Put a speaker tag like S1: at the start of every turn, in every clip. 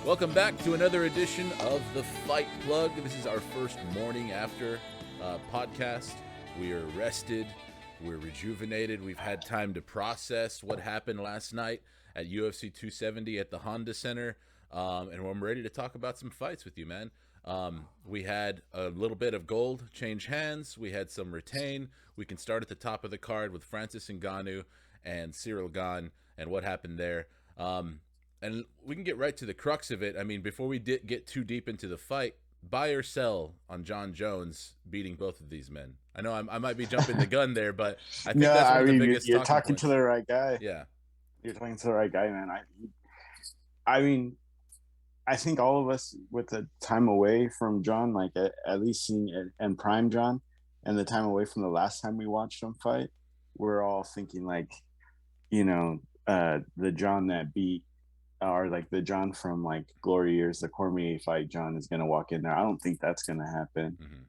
S1: Welcome back to another edition of The Fight Plug. This is our first morning after podcast. We are rested. We're rejuvenated. We've had time to process what happened last night at UFC 270 at the Honda Center. And I'm ready to talk about some fights with you, man. We had a little bit of gold change hands. We had some retain. We can start at the top of the card with Francis Ngannou and Cyril Gane and what happened there. And we can get right to the crux of it. I mean, before we get too deep into the fight, buy or sell on Jon Jones beating both of these men. I know I might be jumping the gun there, but I think that's one of the biggest
S2: you're
S1: talking
S2: talking
S1: points.
S2: to the right guy.
S1: Yeah.
S2: You're talking to the right guy, man. I mean, I think all of us with the time away from Jon, like at least seeing it and prime Jon, and the time away from the last time we watched him fight, we're all thinking like, the Jon that beat, or like the Jon from like Glory Years, the Cormier fight, Jon is going to walk in there. I don't think that's going to happen.
S1: Mm-hmm.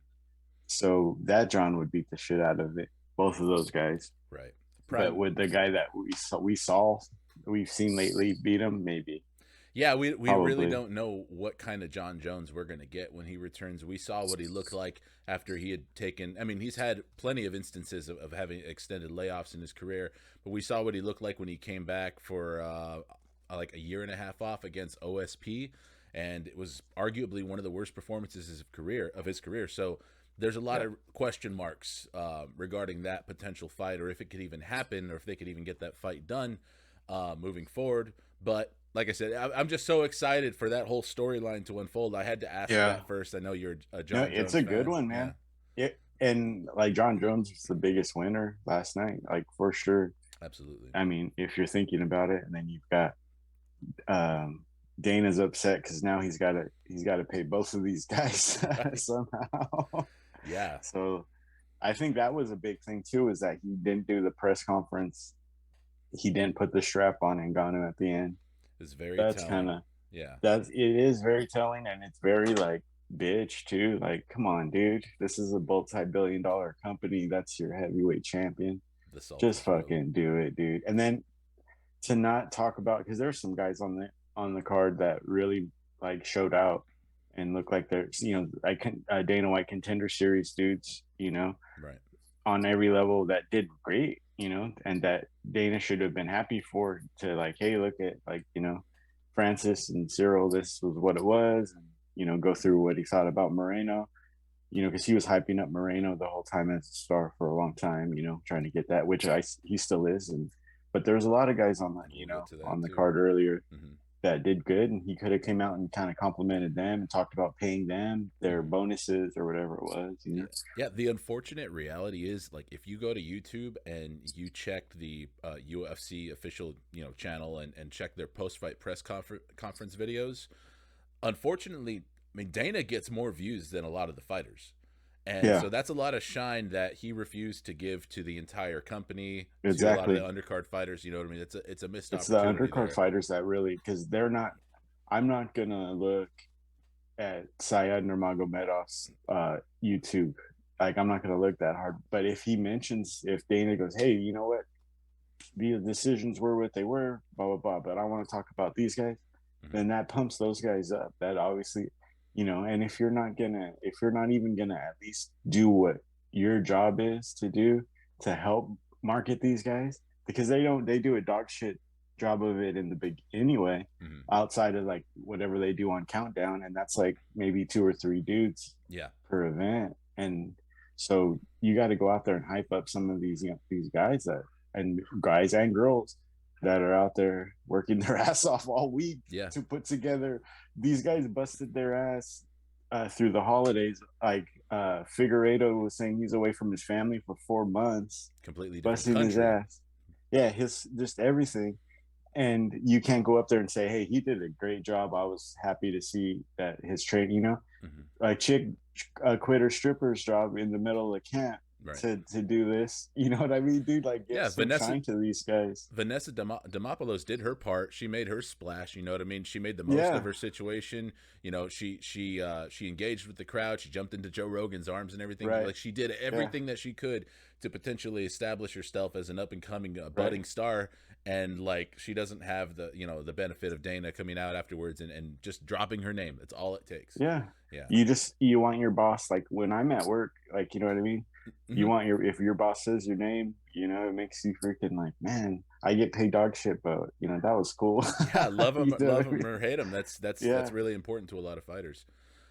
S2: So that Jon would beat the shit out of it, both of those guys.
S1: Right.
S2: But would the guy that we've seen lately beat him? Maybe.
S1: Yeah, we really don't know what kind of Jon Jones we're going to get when he returns. We saw what he looked like after he had taken – I mean, he's had plenty of instances of having extended layoffs in his career, but we saw what he looked like when he came back for like a year and a half off against OSP, and it was arguably one of the worst performances of his career. So there's a lot of question marks regarding that potential fight, or if it could even happen, or if they could even get that fight done moving forward. But like I said, I'm just so excited for that whole storyline to unfold. I had to ask that first. I know you're a Jon Jones
S2: it's a
S1: fan.
S2: good one, man. Yeah. And like Jon Jones was the biggest winner last night, like for sure.
S1: Absolutely.
S2: I mean, if you're thinking about it, and then you've got Dana's upset because now he's got to pay both of these guys somehow.
S1: Yeah.
S2: So I think that was a big thing too, is that he didn't do the press conference. He didn't put the strap on Ngannou at the end.
S1: It's very
S2: that's
S1: telling.
S2: Kind of
S1: it
S2: is very telling, and it's very like bitch too. Like, come on, dude, this is a multi-billion-dollar company. That's your heavyweight champion. Just fucking do it, dude. And then to not talk about, because there's some guys on the card that really like showed out and looked like they're Dana White Contender Series dudes,
S1: right,
S2: on every level that did great, and that Dana should have been happy for, to like, hey, look at like, Francis and Cyril, this was what it was, and go through what he thought about Moreno, because he was hyping up Moreno the whole time as a star for a long time, trying to get that, which he still is, but there's a lot of guys on the card earlier that did good, and he could have came out and kind of complimented them and talked about paying them their bonuses or whatever it was.
S1: Yeah. The unfortunate reality is, like, if you go to YouTube and you check the UFC official channel and check their post-fight press conference videos, unfortunately, I mean, Dana gets more views than a lot of the fighters. And so that's a lot of shine that he refused to give to the entire company, to a lot of the undercard fighters. You know what I mean? It's a missed opportunity.
S2: It's the undercard fighters that really, because they're not. I'm not gonna look at Syed Nurmagomedov's YouTube. Like, I'm not gonna look that hard. But if Dana goes, hey, you know what? The decisions were what they were, blah blah blah. But I want to talk about these guys. Then that pumps those guys up. That obviously. And if you're not even gonna at least do what your job is to do to help market these guys, because they do a dog shit job of it in the big anyway, outside of like whatever they do on Countdown, and that's like maybe 2 or 3 dudes per event, and so you got to go out there and hype up some of these guys and guys and girls that are out there working their ass off all week to put together. These guys busted their ass through the holidays. Like Figueiredo was saying, he's away from his family for 4 months,
S1: completely
S2: busting his ass. Yeah, his just everything. And you can't go up there and say, hey, he did a great job. I was happy to see that his training, a chick quit her stripper's job in the middle of the camp
S1: Right.
S2: to do this. You know what I mean, dude? Like, give
S1: Yeah,
S2: some shine to these guys.
S1: Vanessa Demopoulos did her part. She made her splash. You know what I mean? She made the most of
S2: Yeah,
S1: her situation. You know, she engaged with the crowd. She jumped into Joe Rogan's arms and everything.
S2: right.
S1: Like she did
S2: Yeah,
S1: everything that she could to potentially establish herself as an up and coming
S2: right.
S1: budding star. And like she doesn't have the the benefit of Dana coming out afterwards and just dropping her name. That's all it takes.
S2: Yeah.
S1: Yeah.
S2: You want your boss, like when I'm at work, like, you know what I mean? You
S1: Hmm.
S2: want if your boss says your name, it makes you freaking like, man, I get paid dog shit, but that was cool.
S1: Yeah,
S2: You know what I mean?
S1: or hate him. That's
S2: Yeah,
S1: really important to a lot of fighters.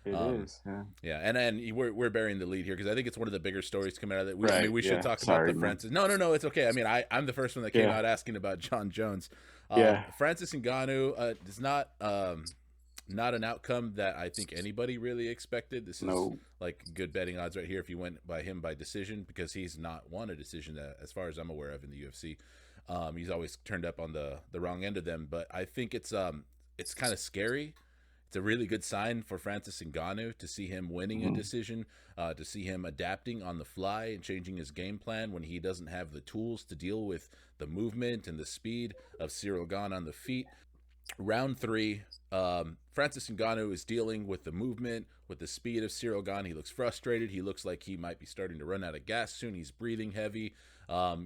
S2: it
S1: Um,
S2: is. Yeah.
S1: yeah, and we're bearing the lead here because I think it's one of the bigger stories coming out of that. I mean,
S2: Right.
S1: we should
S2: Yeah.
S1: talk about
S2: Sorry,
S1: the
S2: man.
S1: Francis. No, it's okay. I mean, I'm the first one that came
S2: Yeah.
S1: out asking about John Jones.
S2: Yeah.
S1: Francis Ngannou is not an outcome that I think anybody really expected. This is
S2: No.
S1: like good betting odds right here if you went by him by decision because he's not won a decision that, as far as I'm aware of, in the UFC. He's always turned up on the wrong end of them, but I think it's kind of scary. It's a really good sign for Francis Ngannou to see him winning a
S2: Mhm.
S1: decision, to see him adapting on the fly and changing his game plan when he doesn't have the tools to deal with the movement and the speed of Cyril Gane on the feet. Round three, Francis Ngannou is dealing with the movement, with the speed of Cyril Gane. He looks frustrated. He looks like he might be starting to run out of gas soon. He's breathing heavy.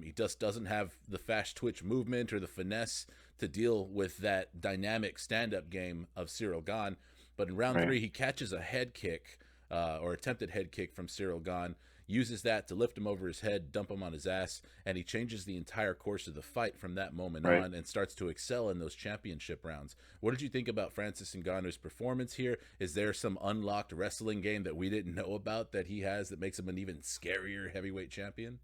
S1: He just doesn't have the fast twitch movement or the finesse to deal with that dynamic stand-up game of Cyril Gane. But in round
S2: Right.
S1: three, he catches a head kick or attempted head kick from Cyril Gane, uses that to lift him over his head, dump him on his ass, and he changes the entire course of the fight from that moment
S2: Right.
S1: on and starts to excel in those championship rounds. What did you think about Francis Ngannou's performance here? Is there some unlocked wrestling game that we didn't know about that he has that makes him an even scarier heavyweight champion?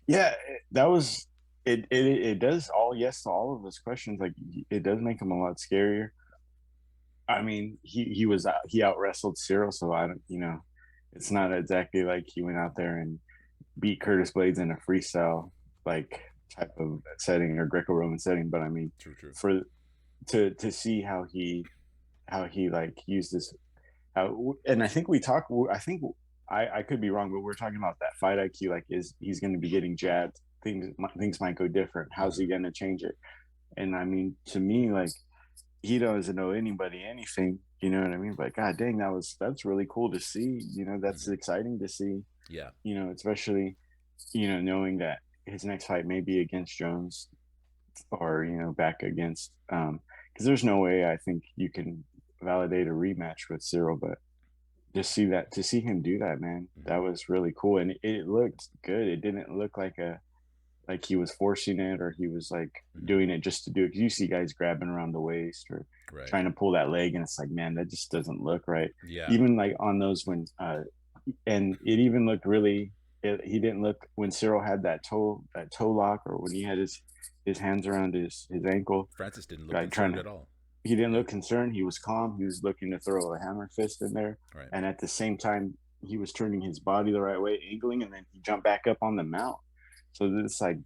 S2: Yeah. That was it. It does all yes to all of those questions. Like, it does make him a lot scarier. I mean, he out wrestled Cyril, so I don't, it's not exactly like he went out there and beat Curtis Blades in a freestyle like type of setting or Greco-Roman setting. But I mean,
S1: True, true.
S2: for to see how he like used this, and I think we talk. I think I could be wrong, but we're talking about that fight IQ. Like, is he's going to be getting jabbed? Things might go different. How's he going to change it? And I mean, to me, like, he doesn't know anybody anything. You know what I mean? But god dang, that's really cool to see. That's
S1: Hmm.
S2: exciting to see.
S1: Yeah.
S2: Especially knowing that his next fight may be against Jones or back against because there's no way I think you can validate a rematch with Cyril, but to see him do that, man,
S1: Hmm.
S2: that was really cool, and it looked good. It didn't look like he was forcing it or he was like
S1: Hmm.
S2: doing it just to do it. Because you see guys grabbing around the waist or
S1: Right.
S2: trying to pull that leg, and it's like, man, that just doesn't look right.
S1: Yeah.
S2: Even like on those and it even looked really. He didn't look when Cyril had that toe lock, or when he had his hands around his ankle,
S1: Francis didn't look
S2: like trying
S1: concerned
S2: to.
S1: at all.
S2: He didn't
S1: Yeah.
S2: look concerned. He was calm. He was looking to throw a hammer fist in there,
S1: Right.
S2: and at the same time, he was turning his body the right way, angling, and then he jumped back up on the mount. So it's like,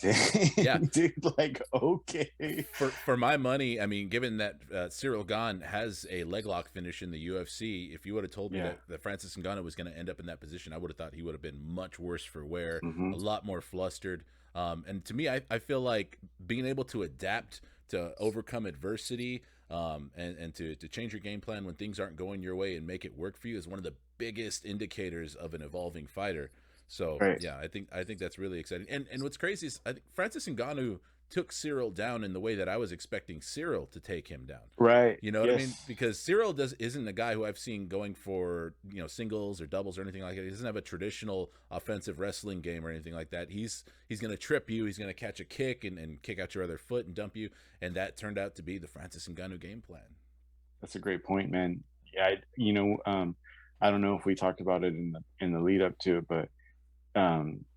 S1: Yeah.
S2: dang, dude, like, okay.
S1: For my money, I mean, given that Cyril Gane has a leg lock finish in the UFC, if you would have told me
S2: Yeah.
S1: that Francis Ngannou was going to end up in that position, I would have thought he would have been much worse for wear,
S2: Mm-hmm.
S1: a lot more flustered. And to me, I feel like being able to adapt to overcome adversity and to change your game plan when things aren't going your way and make it work for you is one of the biggest indicators of an evolving fighter. So
S2: Right.
S1: yeah, I think that's really exciting. And what's crazy is I think Francis Ngannou took Cyril down in the way that I was expecting Cyril to take him down.
S2: Right.
S1: You know what I mean?
S2: Yes.
S1: Because Cyril isn't a guy who I've seen going for singles or doubles or anything like that. He doesn't have a traditional offensive wrestling game or anything like that. He's going to trip you. He's going to catch a kick and kick out your other foot and dump you. And that turned out to be the Francis Ngannou game plan.
S2: That's a great point, man. Yeah. I don't know if we talked about it in the lead up to it, but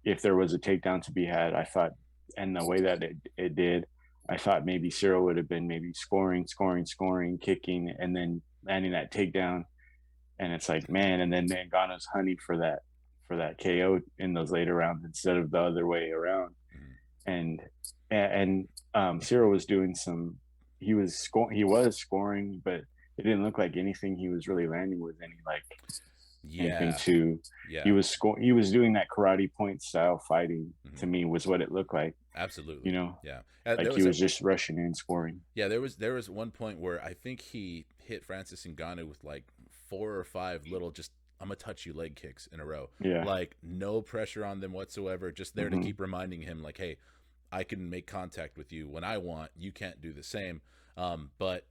S2: if there was a takedown to be had, I thought, and the way that it did, I thought maybe Cyril would have been maybe scoring, kicking, and then landing that takedown. And it's like, man, and then Ngannou's hunting for that KO in those later rounds instead of the other way around.
S1: Mhm.
S2: And Cyril was doing he was scoring, but it didn't look like anything he was really landing with any like anything
S1: Yeah.
S2: too.
S1: Yeah.
S2: He was doing that karate point style fighting.
S1: Hmm.
S2: To me, was what it looked like.
S1: Absolutely.
S2: You know,
S1: Yeah.
S2: like he was just rushing in, scoring.
S1: There was one point where I think he hit Francis Ngannou with like 4 or 5 little just I'm gonna touch you leg kicks in a row.
S2: Yeah.
S1: Like no pressure on them whatsoever, just there to
S2: Hmm.
S1: keep reminding him like, hey, I can make contact with you when I want. You can't do the same. But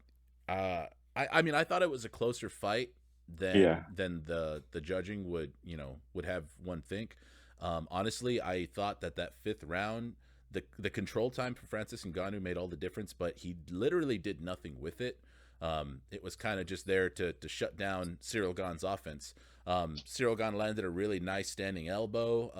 S1: I mean I thought it was a closer fight
S2: Yeah.
S1: than the judging would have one think. Honestly, I thought that fifth round, the control time for Francis Ngannou made all the difference, but he literally did nothing with it. It was kind of just there to shut down Cyril Gane's offense. Cyril Gane landed a really nice standing elbow.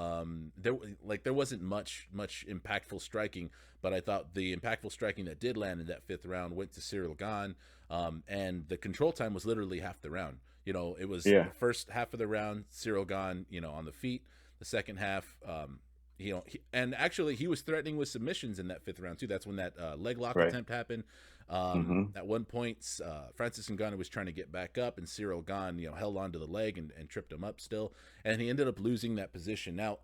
S1: There wasn't much impactful striking, but I thought the impactful striking that did land in that fifth round went to Cyril Gane, and the control time was literally half the round. It was
S2: Yeah.
S1: the first half of the round, Cyril Gane, on the feet. The second half, and actually he was threatening with submissions in that fifth round too. That's when that leg lock
S2: Right.
S1: attempt happened.
S2: Hmm.
S1: At one point, Francis Ngannou was trying to get back up, and Cyril Gane, held onto the leg and tripped him up still, and he ended up losing that position. Now,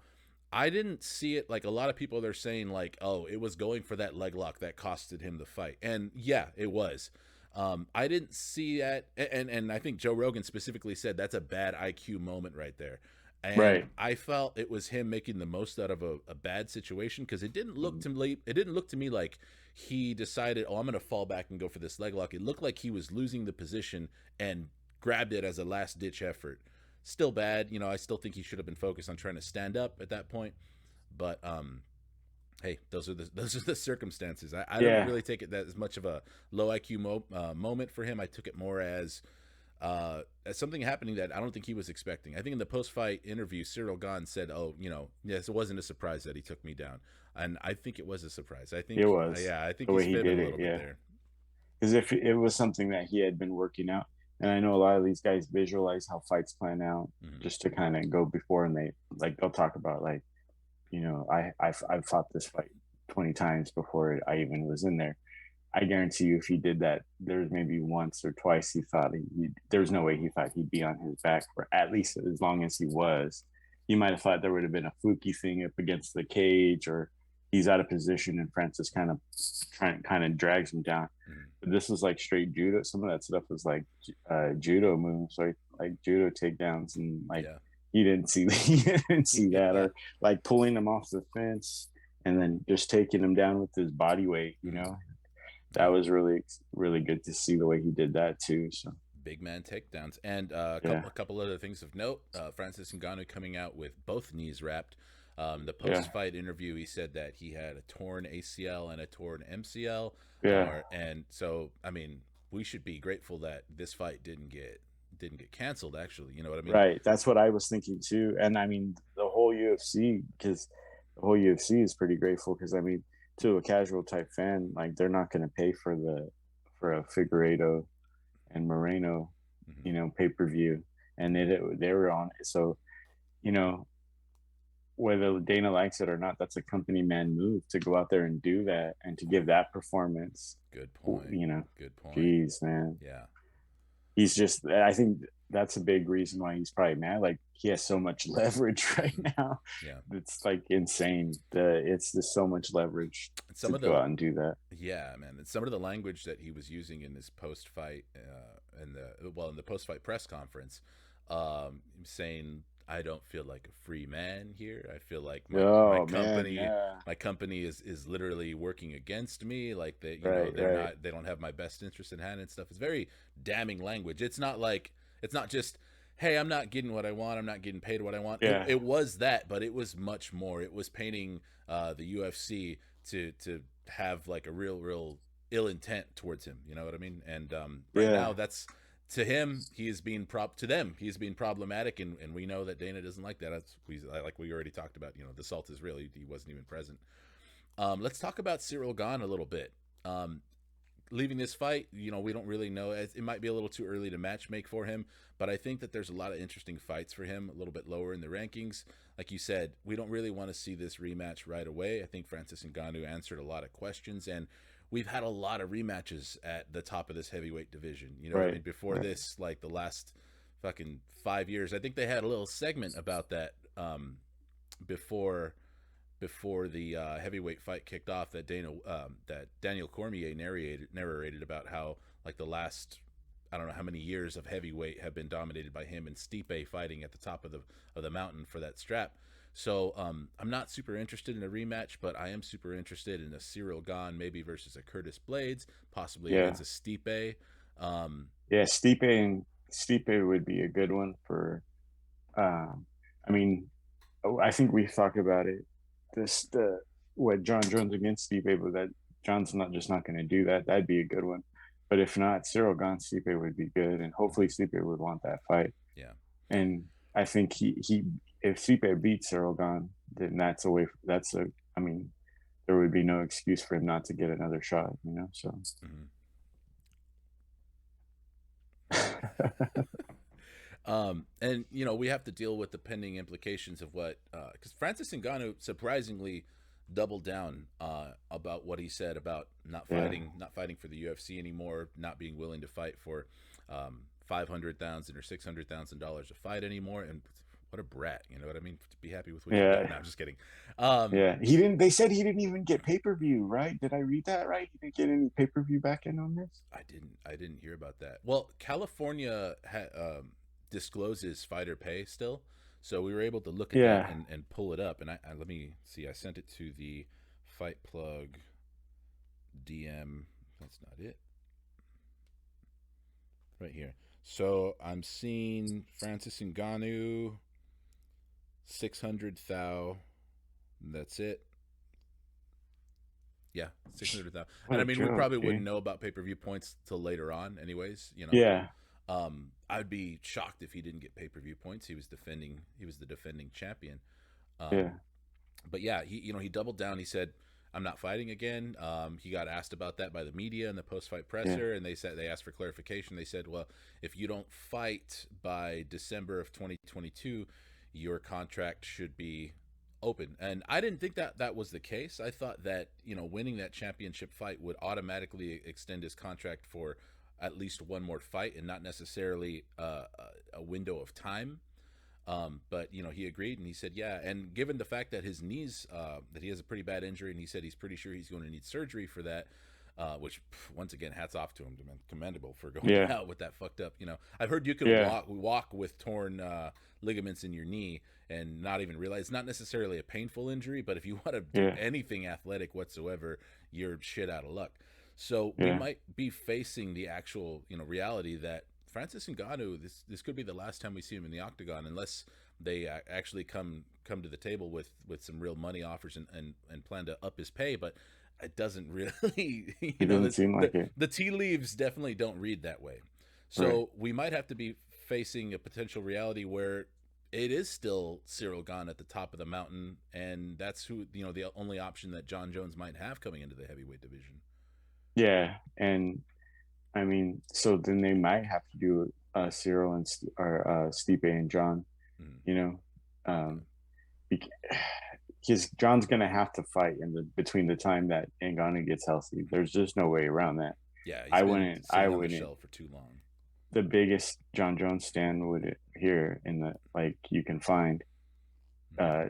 S1: I didn't see it like a lot of people. They're saying like, oh, it was going for that leg lock that costed him the fight, and yeah, it was. I didn't see that, and I think Joe Rogan specifically said that's a bad IQ moment right there. And
S2: Right.
S1: I felt it was him making the most out of a bad situation because it didn't look to me like he decided, oh, I'm going to fall back and go for this leg lock. It looked like he was losing the position and grabbed it as a last ditch effort. Still bad, I still think he should have been focused on trying to stand up at that point. But hey, those are the circumstances. I don't
S2: Yeah.
S1: really take it that as much of a low IQ moment for him. I took it more as something happening that I don't think he was expecting. I think in the post-fight interview, Cyril Gane said, "Oh, yes, it wasn't a surprise that he took me down," and I think it was a surprise. I think,
S2: It was
S1: yeah, I think
S2: the
S1: he's
S2: way he
S1: fibbing
S2: did
S1: a
S2: it.
S1: little bit
S2: Yeah.
S1: there.
S2: Because if it was something that he had been working out, and I know a lot of these guys visualize how fights plan out
S1: Hmm.
S2: just to kind of go before, and they'll talk about like, I've fought this fight 20 times before I even was in there. I guarantee you, if he did that, there's maybe once or twice he thought there's no way he thought he'd be on his back for at least as long as he was. He might have thought there would have been a fluky thing up against the cage, or he's out of position and Francis kind of drags him down.
S1: Hmm.
S2: But this was like straight judo. Some of that stuff was like judo moves, like judo takedowns, and like
S1: Yeah,
S2: he didn't see that,
S1: yeah.
S2: or like pulling him off the fence and then just taking him down with his body weight.
S1: Hmm.
S2: That
S1: Yeah.
S2: was really really good to see the way he did that too. So
S1: Big man takedowns, and
S2: yeah,
S1: a couple other things of note. Francis Ngannou coming out with both knees wrapped. The
S2: yeah,
S1: post-fight interview, he said that he had a torn ACL and a torn MCL,
S2: yeah.
S1: and so I mean, we should be grateful that this fight didn't get canceled. Actually, you know what I mean?
S2: Right. That's what I was thinking too. And I mean, the whole UFC, because the whole UFC is pretty grateful, because I mean, to a casual type fan, like they're not going to pay for a Figueiredo and Moreno,
S1: Hmm.
S2: pay per view, and they were on it. So you know, whether Dana likes it or not, that's a company man move to go out there and do that and to give that performance.
S1: Good point.
S2: You know,
S1: Good point.
S2: geez, man,
S1: Yeah.
S2: he's just. I think that's a big reason why he's probably mad. Like he has so much leverage right
S1: Hmm.
S2: now.
S1: Yeah.
S2: It's like insane. It's just so much leverage to
S1: Some of
S2: go
S1: the
S2: out and do that.
S1: Yeah, man. And some of the language that he was using in this post-fight, in the post-fight press conference, saying, "I don't feel like a free man here. I feel like my
S2: Oh man,
S1: company,
S2: yeah,
S1: my company is literally working against me. Like
S2: right, right,
S1: they don't have my best interest in hand and stuff." It's very damning language. It's not just, "Hey, I'm not getting what I want. I'm not getting paid what I want." It,
S2: yeah,
S1: it was that, but it was much more. It was painting the UFC to have like a real ill intent towards him. You know what I mean? And right
S2: yeah,
S1: now, that's to him. He is being to them. He's being problematic, and we know that Dana doesn't like that. Like we already talked about. The salt is real. He wasn't even present. Let's talk about Cyril Gane a little bit. Leaving this fight, we don't really know. It might be a little too early to match make for him, but I think that there's a lot of interesting fights for him a little bit lower in the rankings. Like you said, we don't really want to see this rematch right away. I think Francis Ngannou answered a lot of questions, and we've had a lot of rematches at the top of this heavyweight division. You know what I
S2: right,
S1: mean? Before
S2: right,
S1: this, like the last fucking 5 years. I think they had a little segment about that before the heavyweight fight kicked off, that Daniel Cormier narrated about how like the last, I don't know how many years of heavyweight have been dominated by him and Stipe fighting at the top of the mountain for that strap. So I'm not super interested in a rematch, but I am super interested in a Cyril Gane maybe versus a Curtis Blades, possibly against a Stipe.
S2: Stipe would be a good one for. I mean, I think we've talked about it. What John Jones against Stipe, but that John's not going to do that. That'd be a good one. But if not, Cyril Gane Stipe would be good, and hopefully Stipe would want that fight.
S1: Yeah.
S2: And I think he if Stipe beats Cyril Gane, then I mean, there would be no excuse for him not to get another shot, you know. So.
S1: And you know, we have to deal with the pending implications of what, because Francis Ngannou surprisingly doubled down about what he said about not fighting for the UFC anymore, not being willing to fight for $500,000 or $600,000 a fight anymore. And what a brat, you know what I mean? To be happy with what you got. No, I'm just kidding.
S2: He didn't. They said he didn't even get pay-per-view, right? Did I read that right? He didn't get any pay-per-view back in on this.
S1: I didn't hear about that. Well, California discloses fighter pay still, so we were able to look at that and pull it up. And I let me see. I sent it to the Fight Plug DM. That's not it. Right here. So I'm seeing Francis Ngannou, 600,000. That's it. Yeah, 600,000. And I mean, we probably wouldn't know about pay-per-view points till later on, anyways. You know.
S2: Yeah.
S1: I'd be shocked if he didn't get pay-per-view points. He was the defending champion. But yeah, he doubled down. He said, "I'm not fighting again." He got asked about that by the media in the post-fight presser, and they asked for clarification. They said, "Well, if you don't fight by December of 2022, your contract should be open." And I didn't think that was the case. I thought that winning that championship fight would automatically extend his contract for at least one more fight and not necessarily a window of time. But he agreed, and he said, yeah. And given the fact that his knees, that he has a pretty bad injury, and he said he's pretty sure he's going to need surgery for that, which once again, hats off to him, commendable for going out with that fucked up. I've heard you can walk with torn ligaments in your knee and not even realize it's not necessarily a painful injury, but if you want to do anything athletic whatsoever, you're shit out of luck. So we might be facing the actual, reality that Francis Ngannou, this could be the last time we see him in the octagon, unless they actually come to the table with some real money offers and plan to up his pay. But it doesn't really,
S2: it doesn't seem like it.
S1: The tea leaves definitely don't read that way. So we might have to be facing a potential reality where it is still Cyril Gane at the top of the mountain, and that's who the only option that John Jones might have coming into the heavyweight division.
S2: Yeah, and I mean, so then they might have to do Cyril and Stipe and John, because John's gonna have to fight between the time that Ngannou gets healthy. There's just no way around that.
S1: Yeah,
S2: I wouldn't
S1: Michel for too long.
S2: The biggest John Jones stand would here in the you can find,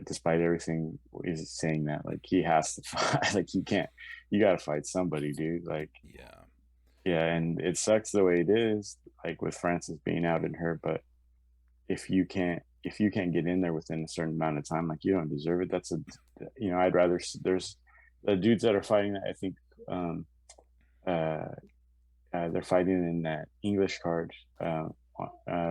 S2: despite everything, is saying that he has to fight. He can't. You got to fight somebody, dude. And it sucks the way it is, with Francis being out and hurt. But if you can't get in there within a certain amount of time, you don't deserve it. That's I'd rather. There's the dudes that are fighting that. I think they're fighting in that English card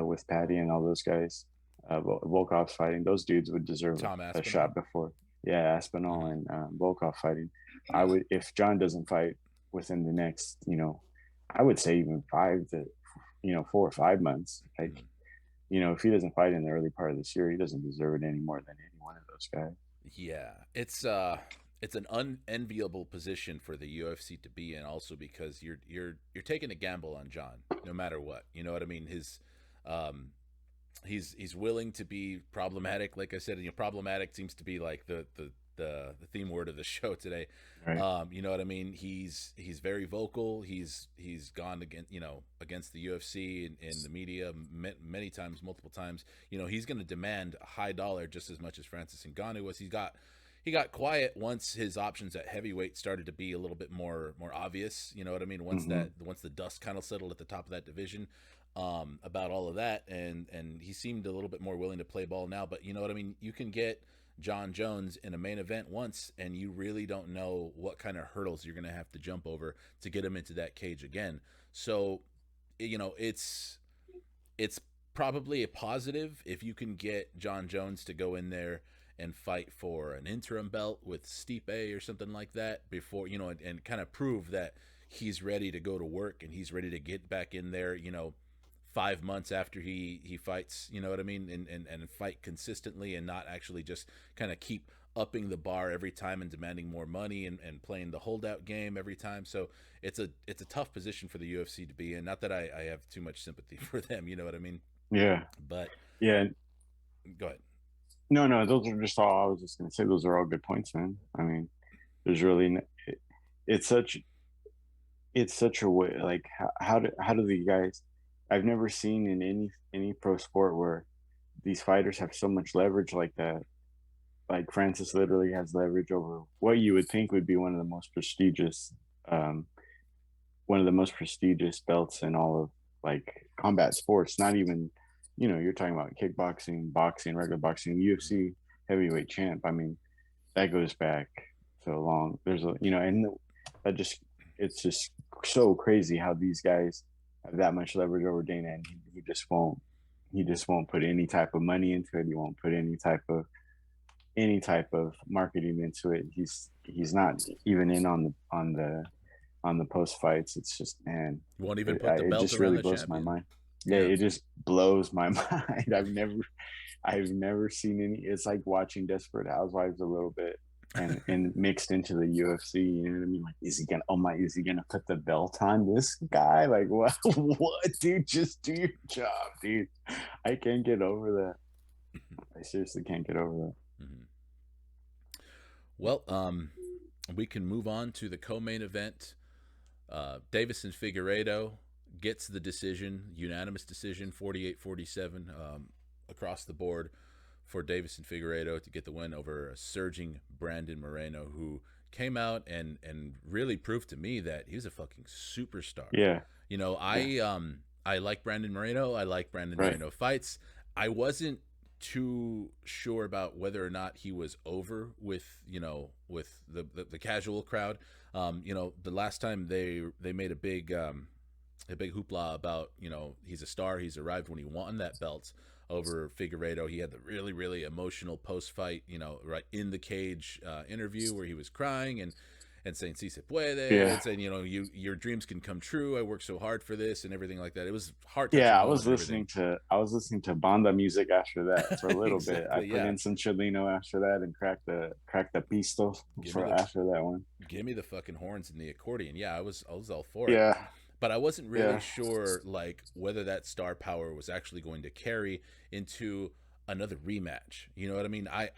S2: with Patty and all those guys. Volkov's fighting. Those dudes would deserve a shot before. Yeah, Aspinall and Volkov fighting. I would, if John doesn't fight within the next, I would say even 4 or 5 months. If he doesn't fight in the early part of this year, he doesn't deserve it any more than any one of those guys.
S1: Yeah, it's an unenviable position for the UFC to be in, also because you're taking a gamble on John, no matter what. You know what I mean? He's willing to be problematic. Like I said, problematic seems to be the the theme word of the show today.
S2: Right.
S1: You know what I mean? He's very vocal. He's gone against against the UFC in the media many times, multiple times. You know, he's going to demand a high dollar just as much as Francis Ngannou was. He got quiet once his options at heavyweight started to be a little bit more obvious. You know what I mean? Once the dust kind of settled at the top of that division, about all of that, and he seemed a little bit more willing to play ball now. But you know what I mean? You can get John Jones in a main event once, and you really don't know what kind of hurdles you're going to have to jump over to get him into that cage again. So, you know, it's probably a positive if you can get John Jones to go in there and fight for an interim belt with Stipe or something like that before, you know, and kind of prove that he's ready to go to work and he's ready to get back in there, you know, 5 months after he fights, you know what I mean, and fight consistently and not actually just kind of keep upping the bar every time and demanding more money and playing the holdout game every time. So it's a tough position for the UFC to be in. Not that I have too much sympathy for them, you know what I mean?
S2: Yeah.
S1: But
S2: Yeah.
S1: go ahead.
S2: No, those are just all I was just going to say. Those are all good points, man. I mean, there's really it's such a way, like how do the guys, I've never seen in any pro sport where these fighters have so much leverage like that. Like Francis literally has leverage over what you would think would be one of the most prestigious belts in all of like combat sports. Not even, you know, you're talking about kickboxing, boxing, regular boxing, UFC heavyweight champ. I mean, that goes back so long. There's a, you know, and it's just so crazy how these guys have that much leverage over Dana, and he just won't put any type of money into it. He won't put any type of marketing into it. He's not even in on the post fights. It's just, man,
S1: Won't even put the
S2: it
S1: belt
S2: just
S1: around
S2: really
S1: the
S2: blows
S1: champion.
S2: my mind. Yeah, it just blows my mind. I've never seen any. It's like watching Desperate Housewives a little bit, and mixed into the UFC. You know what I mean? Like, is he gonna put the belt on this guy? Like, what? What, dude? Just do your job, dude. I can't get over that. I seriously can't get over that.
S1: Mm-hmm. Well, we can move on to the co-main event. Deiveson Figueiredo gets the decision, unanimous decision, 48-47, across the board for Deiveson Figueiredo to get the win over a surging Brandon Moreno, who came out and really proved to me that he's a fucking superstar.
S2: Yeah.
S1: You know, I like Brandon Moreno. I like Brandon Moreno fights. I wasn't too sure about whether or not he was over with, you know, with the casual crowd. You know, the last time they made a big hoopla about, you know, he's a star, he's arrived when he won that belt over Figueiredo. He had the really, really emotional post-fight, you know, right in the cage interview where he was crying and saying "Si se puede," and saying, you know, your dreams can come true. I worked so hard for this and everything like that. It was heart touching.
S2: Yeah, I was listening to banda music after that for a little bit. I put in some Chileno after that and cracked the pisto after that one.
S1: Give me the fucking horns and the accordion. Yeah, I was all for it.
S2: Yeah.
S1: But I wasn't really sure, like, whether that star power was actually going to carry into another rematch. You know what I mean? I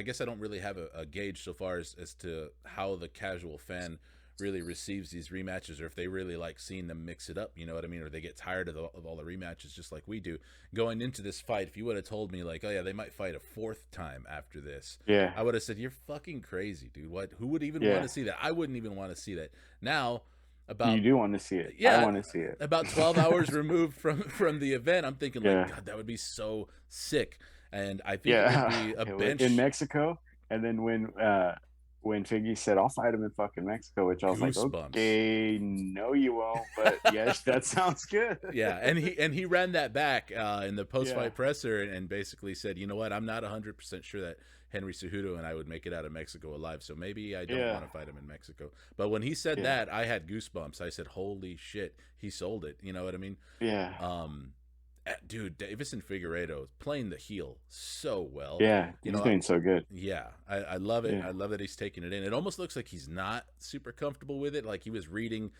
S1: guess I don't really have a gauge so far as to how the casual fan really receives these rematches, or if they really like seeing them mix it up, you know what I mean? Or they get tired of all the rematches just like we do. Going into this fight, if you would have told me, like, oh yeah, they might fight a fourth time after this, I would have said, you're fucking crazy, dude. Who would even want to see that? I wouldn't even want to see that. Now,
S2: you do want to see it.
S1: Yeah,
S2: I want to see it.
S1: About 12 hours removed from the event, I'm thinking, like, God, that would be so sick. And I think it would be a bench
S2: in Mexico. And then when Figgy said, I'll fight him in fucking Mexico, which I was like, okay, no, you won't. But yes, that sounds good.
S1: Yeah, and he ran that back in the post-fight presser and basically said, you know what, I'm not 100% sure that Henry Cejudo and I would make it out of Mexico alive, so maybe I don't want to fight him in Mexico. But when he said that, I had goosebumps. I said, holy shit, he sold it. You know what I mean?
S2: Yeah.
S1: Dude, Deiveson Figueiredo is playing the heel so well.
S2: Yeah, he's doing so good.
S1: Yeah, I love it. I love that he's taking it in. It almost looks like he's not super comfortable with it. Like he was reading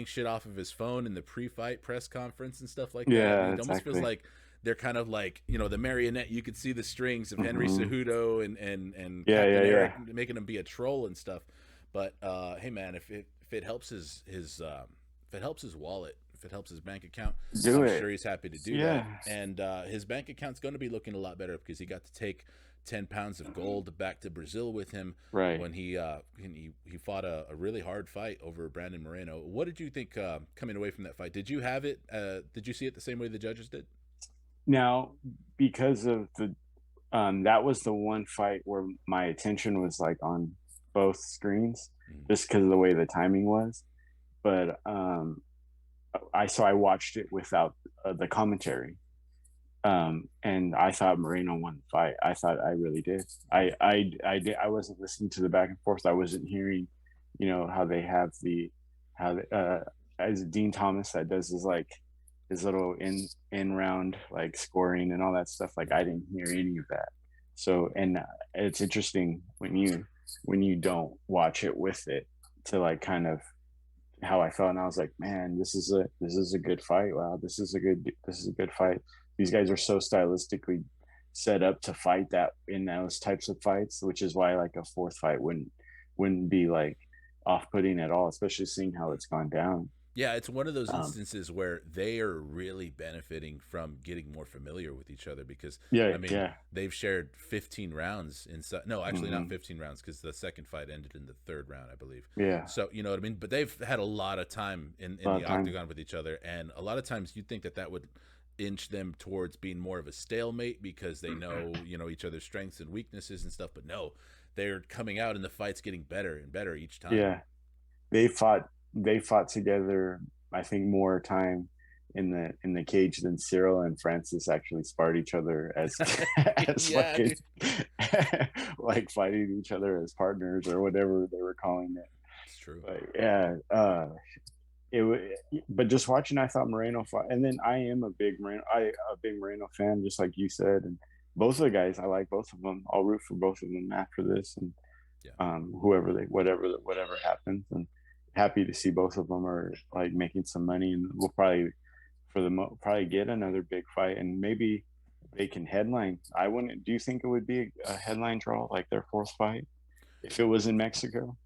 S1: shit off of his phone in the pre-fight press conference and stuff like that. It almost feels like they're kind of like, you know, the marionette. You could see the strings of Henry
S2: Mm-hmm.
S1: Cejudo and
S2: Yeah,
S1: Captain
S2: yeah,
S1: Eric
S2: yeah.
S1: making him be a troll and stuff. But hey, man, if it helps if it helps his wallet, if it helps his bank account,
S2: Do
S1: I'm
S2: it.
S1: sure he's happy to do that.
S2: Yeah.
S1: And his bank account's going to be looking a lot better because he got to take 10 pounds of gold back to Brazil with him
S2: Right.
S1: when he fought a really hard fight over Brandon Moreno. What did you think coming away from that fight? Did you have it? Did you see it the same way the judges did?
S2: Now, because of the that was the one fight where my attention was like on both screens, just because of the way the timing was. But I watched it without the commentary, and I thought Moreno won the fight. I thought I really did. I wasn't listening to the back and forth. I wasn't hearing, you know, how they have the how as Dean Thomas that does his little in round like scoring and all that stuff. Like I didn't hear any of that. So and it's interesting when you don't watch it with it to like kind of how I felt, and I was like, man, this is a good fight. Wow, this is a good fight. These guys are so stylistically set up to fight that in those types of fights, which is why like a fourth fight wouldn't be like off putting at all, especially seeing how it's gone down.
S1: Yeah, it's one of those
S2: Um,
S1: instances where they are really benefiting from getting more familiar with each other because,
S2: yeah,
S1: I mean,
S2: yeah,
S1: they've shared 15 rounds inside. No, actually, not
S2: mm-hmm,
S1: 15 rounds because the second fight ended in the third round, I believe.
S2: yeah,
S1: So, you know what I mean? But they've had a lot of time
S2: a
S1: in
S2: lot
S1: the
S2: of time.
S1: octagon with each other. And a lot of times you'd think that that would inch them towards being more of a stalemate because they know, you know, each other's strengths and weaknesses and stuff. But no, they're coming out and the fight's getting better and better each time.
S2: Yeah, they fought together. I think more time in the cage than Cyril and Francis actually sparred each other as as
S1: Yeah,
S2: fucking
S1: dude.
S2: like fighting each other as partners or whatever they were calling it.
S1: It's true.
S2: But yeah, it but just watching, I thought Moreno fought, and then I am a big Moreno fan, just like you said, and both of the guys, I like both of them. I'll root for both of them after this, and
S1: Yeah.
S2: whoever they whatever happens, and happy to see both of them are like making some money, and we'll probably probably get another big fight, and maybe they can headline. I wouldn't. Do you think it would be a headline draw like their fourth fight if it was in Mexico?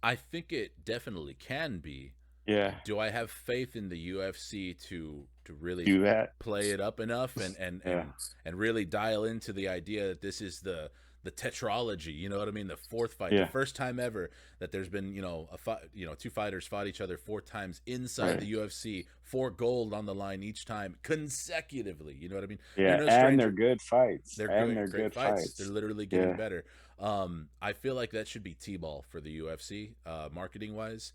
S1: I think it definitely can be.
S2: Yeah,
S1: Do I have faith in the UFC to really
S2: do that.
S1: play it up enough
S2: Yeah,
S1: and really dial into the idea that this is the tetralogy, you know what I mean? The fourth fight, the
S2: yeah,
S1: first time ever that there's been, you know, two fighters fought each other four times inside
S2: right.
S1: the UFC, for gold on the line each time consecutively. You know what I mean? They're
S2: Yeah,
S1: no
S2: and they're
S1: stranger.
S2: good fights.
S1: They're
S2: And
S1: great,
S2: they're
S1: great
S2: good
S1: fights. They're
S2: fights.
S1: literally getting
S2: Yeah.
S1: better. I feel like that should be T-ball for the UFC, marketing wise,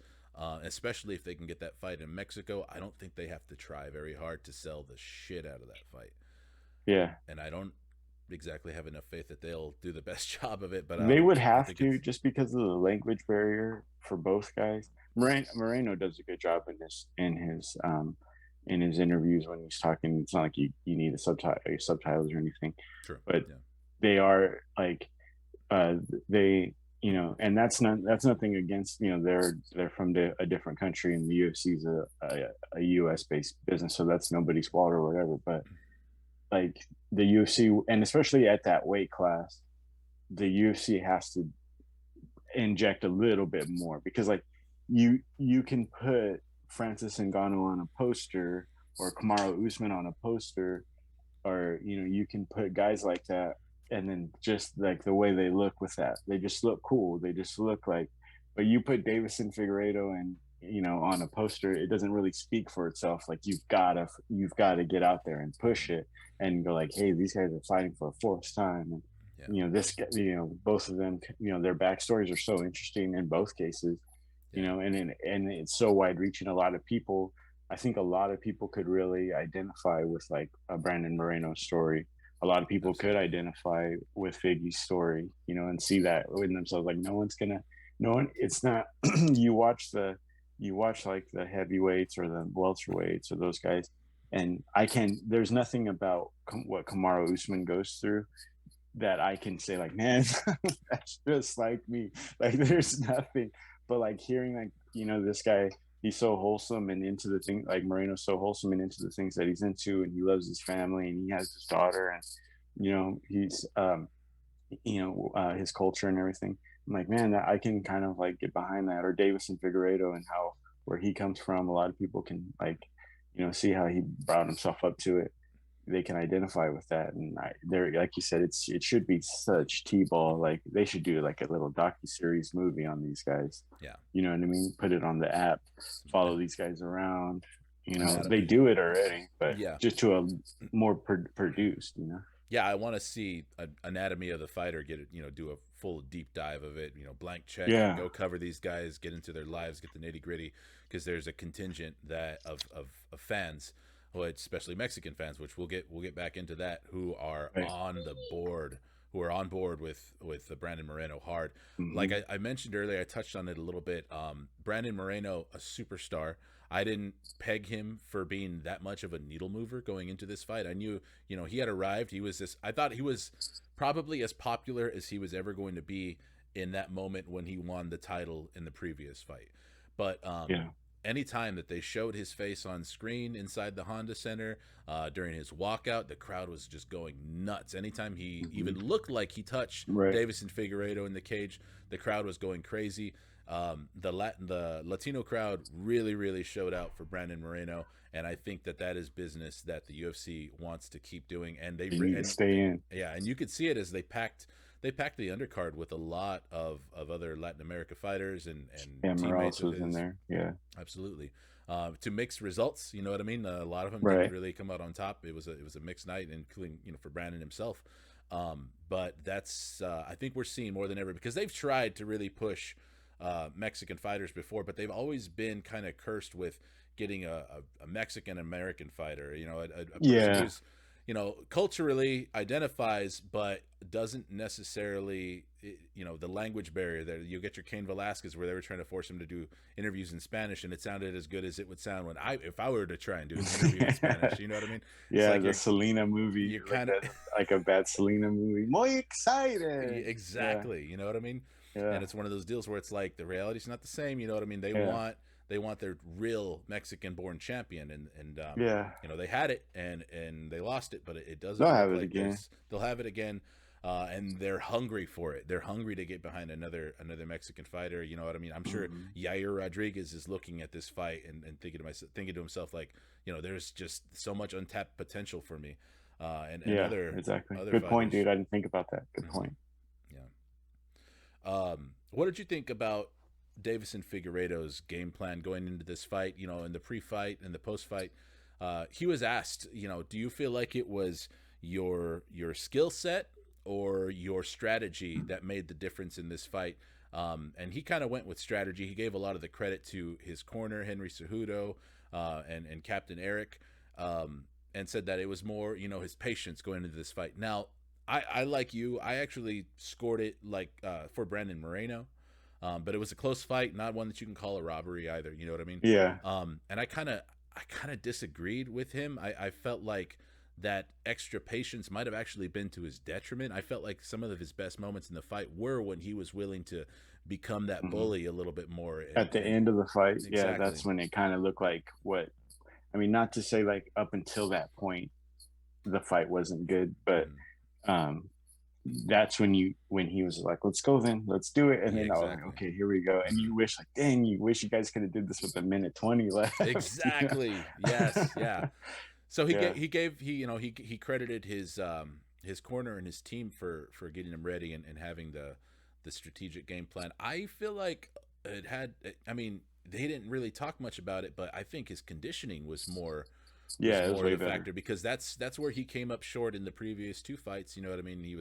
S1: especially if they can get that fight in Mexico. I don't think they have to try very hard to sell the shit out of that fight,
S2: Yeah.
S1: and I don't exactly have enough faith that they'll do the best job of it. But
S2: They would
S1: I
S2: have
S1: think
S2: to
S1: it's
S2: just because of the language barrier for both guys. Moreno does a good job in his interviews when he's talking. It's not like you need subtitles or anything,
S1: true.
S2: but
S1: Yeah,
S2: they are like uh they and that's nothing against they're from a different country, and the UFC is a US based business, so that's nobody's fault or whatever. But like the UFC, and especially at that weight class, the UFC has to inject a little bit more, because like you can put Francis Ngannou on a poster or Kamaru Usman on a poster, or you can put guys like that, and then just like the way they look with that, they just look cool. They just look like, but you put Deiveson, Figueiredo, and on a poster, it doesn't really speak for itself. Like you've got to get out there and push it and go like, hey, these guys are fighting for a fourth time, and
S1: yeah,
S2: this guy, both of them, their backstories are so interesting in both cases,
S1: yeah,
S2: and it's so wide reaching. A lot of people, I think a lot of people could really identify with like a Brandon Moreno story. A lot of people could
S1: absolutely.
S2: identify with Figgie's story, and see that in themselves. Like no one, it's not, you watch like the heavyweights or the welterweights or those guys, and there's nothing about what Kamaru Usman goes through that I can say like, man, that's just like me. Like there's nothing, but like hearing like this guy he's so wholesome and into the thing, like Moreno's so wholesome and into the things that he's into, and he loves his family, and he has his daughter, and he's his culture and everything. I'm like, man, I can kind of like get behind that. Or Deiveson Figueiredo and how where he comes from, a lot of people can like see how he brought himself up to it. They can identify with that, and there, like you said, it should be such t-ball. Like they should do like a little docu-series movie on these guys.
S1: Yeah,
S2: you know what I mean. Put it on the app, follow these guys around. They do it already, but just to a more produced.
S1: Yeah, I want to see anatomy of the fighter, get it, do a full deep dive of it, blank check, go cover these guys, get into their lives, get the nitty gritty, because there's a contingent that of fans, well, especially Mexican fans, which we'll get back into that, who are on the board, who are on board with Brandon Moreno hard.
S2: Mm-hmm.
S1: Like I mentioned earlier, I touched on it a little bit. Brandon Moreno, a superstar. I didn't peg him for being that much of a needle mover going into this fight. I knew, he had arrived. I thought he was probably as popular as he was ever going to be in that moment when he won the title in the previous fight. But anytime that they showed his face on screen inside the Honda Center during his walkout, the crowd was just going nuts. Anytime he even looked like he touched Deiveson Figueiredo in the cage, the crowd was going crazy. The Latino crowd really, really showed out for Brandon Moreno, and I think that is business that the UFC wants to keep doing, and they
S2: stay in.
S1: Yeah, and you could see it as they packed the undercard with a lot of other Latin America fighters and teammates
S2: was in there. Yeah,
S1: absolutely. To mixed results, you know what I mean. A lot of them didn't really come out on top. It was a mixed night, including for Brandon himself. But that's I think we're seeing more than ever, because they've tried to really push Mexican fighters before, but they've always been kind of cursed with getting a Mexican American fighter, a person who's culturally identifies but doesn't necessarily, the language barrier there. You get your Cain Velasquez, where they were trying to force him to do interviews in Spanish, and it sounded as good as it would sound if I were to try and do an interview in Spanish. You know what I mean?
S2: Yeah, like the Selena movie. You're kind of like a bad Selena movie. Muy excited.
S1: Exactly. You know what I mean? Yeah. And it's one of those deals where it's like the reality's not the same. You know what I mean? They want their real Mexican-born champion, and they had it and they lost it, but it doesn't.
S2: They'll have it again.
S1: They'll have it again, and they're hungry for it. They're hungry to get behind another Mexican fighter. You know what I mean? I'm sure Yair Rodriguez is looking at this fight and thinking to himself like, there's just so much untapped potential for me.
S2: Exactly. Good point, dude. I didn't think about that. Good point.
S1: What did you think about Deiveson Figueiredo's game plan going into this fight? In the pre-fight and the post-fight, he was asked, do you feel like it was your skill set or your strategy that made the difference in this fight? And he kind of went with strategy. He gave a lot of the credit to his corner, Henry Cejudo, and Captain Eric, and said that it was more, his patience going into this fight. Now, I like you. I actually scored it like for Brandon Moreno, but it was a close fight, not one that you can call a robbery either. You know what I mean?
S2: Yeah.
S1: And I kind of disagreed with him. I felt like that extra patience might have actually been to his detriment. I felt like some of his best moments in the fight were when he was willing to become that bully a little bit more.
S2: At the end of the fight, exactly. Yeah, that's when it kind of looked like what. I mean, not to say like up until that point, the fight wasn't good, but. That's when he was like, let's go then, let's do it, and then I was like, okay, here we go. And you wish like, dang, you wish you guys could have did this with a minute 20 left.
S1: Exactly. Yes. Yeah. So he credited his corner and his team for getting him ready and having the strategic game plan. I feel like it had, I mean, they didn't really talk much about it, but I think his conditioning was more
S2: it was way
S1: of a
S2: better.
S1: factor, because that's where he came up short in the previous two fights. You know what I mean? He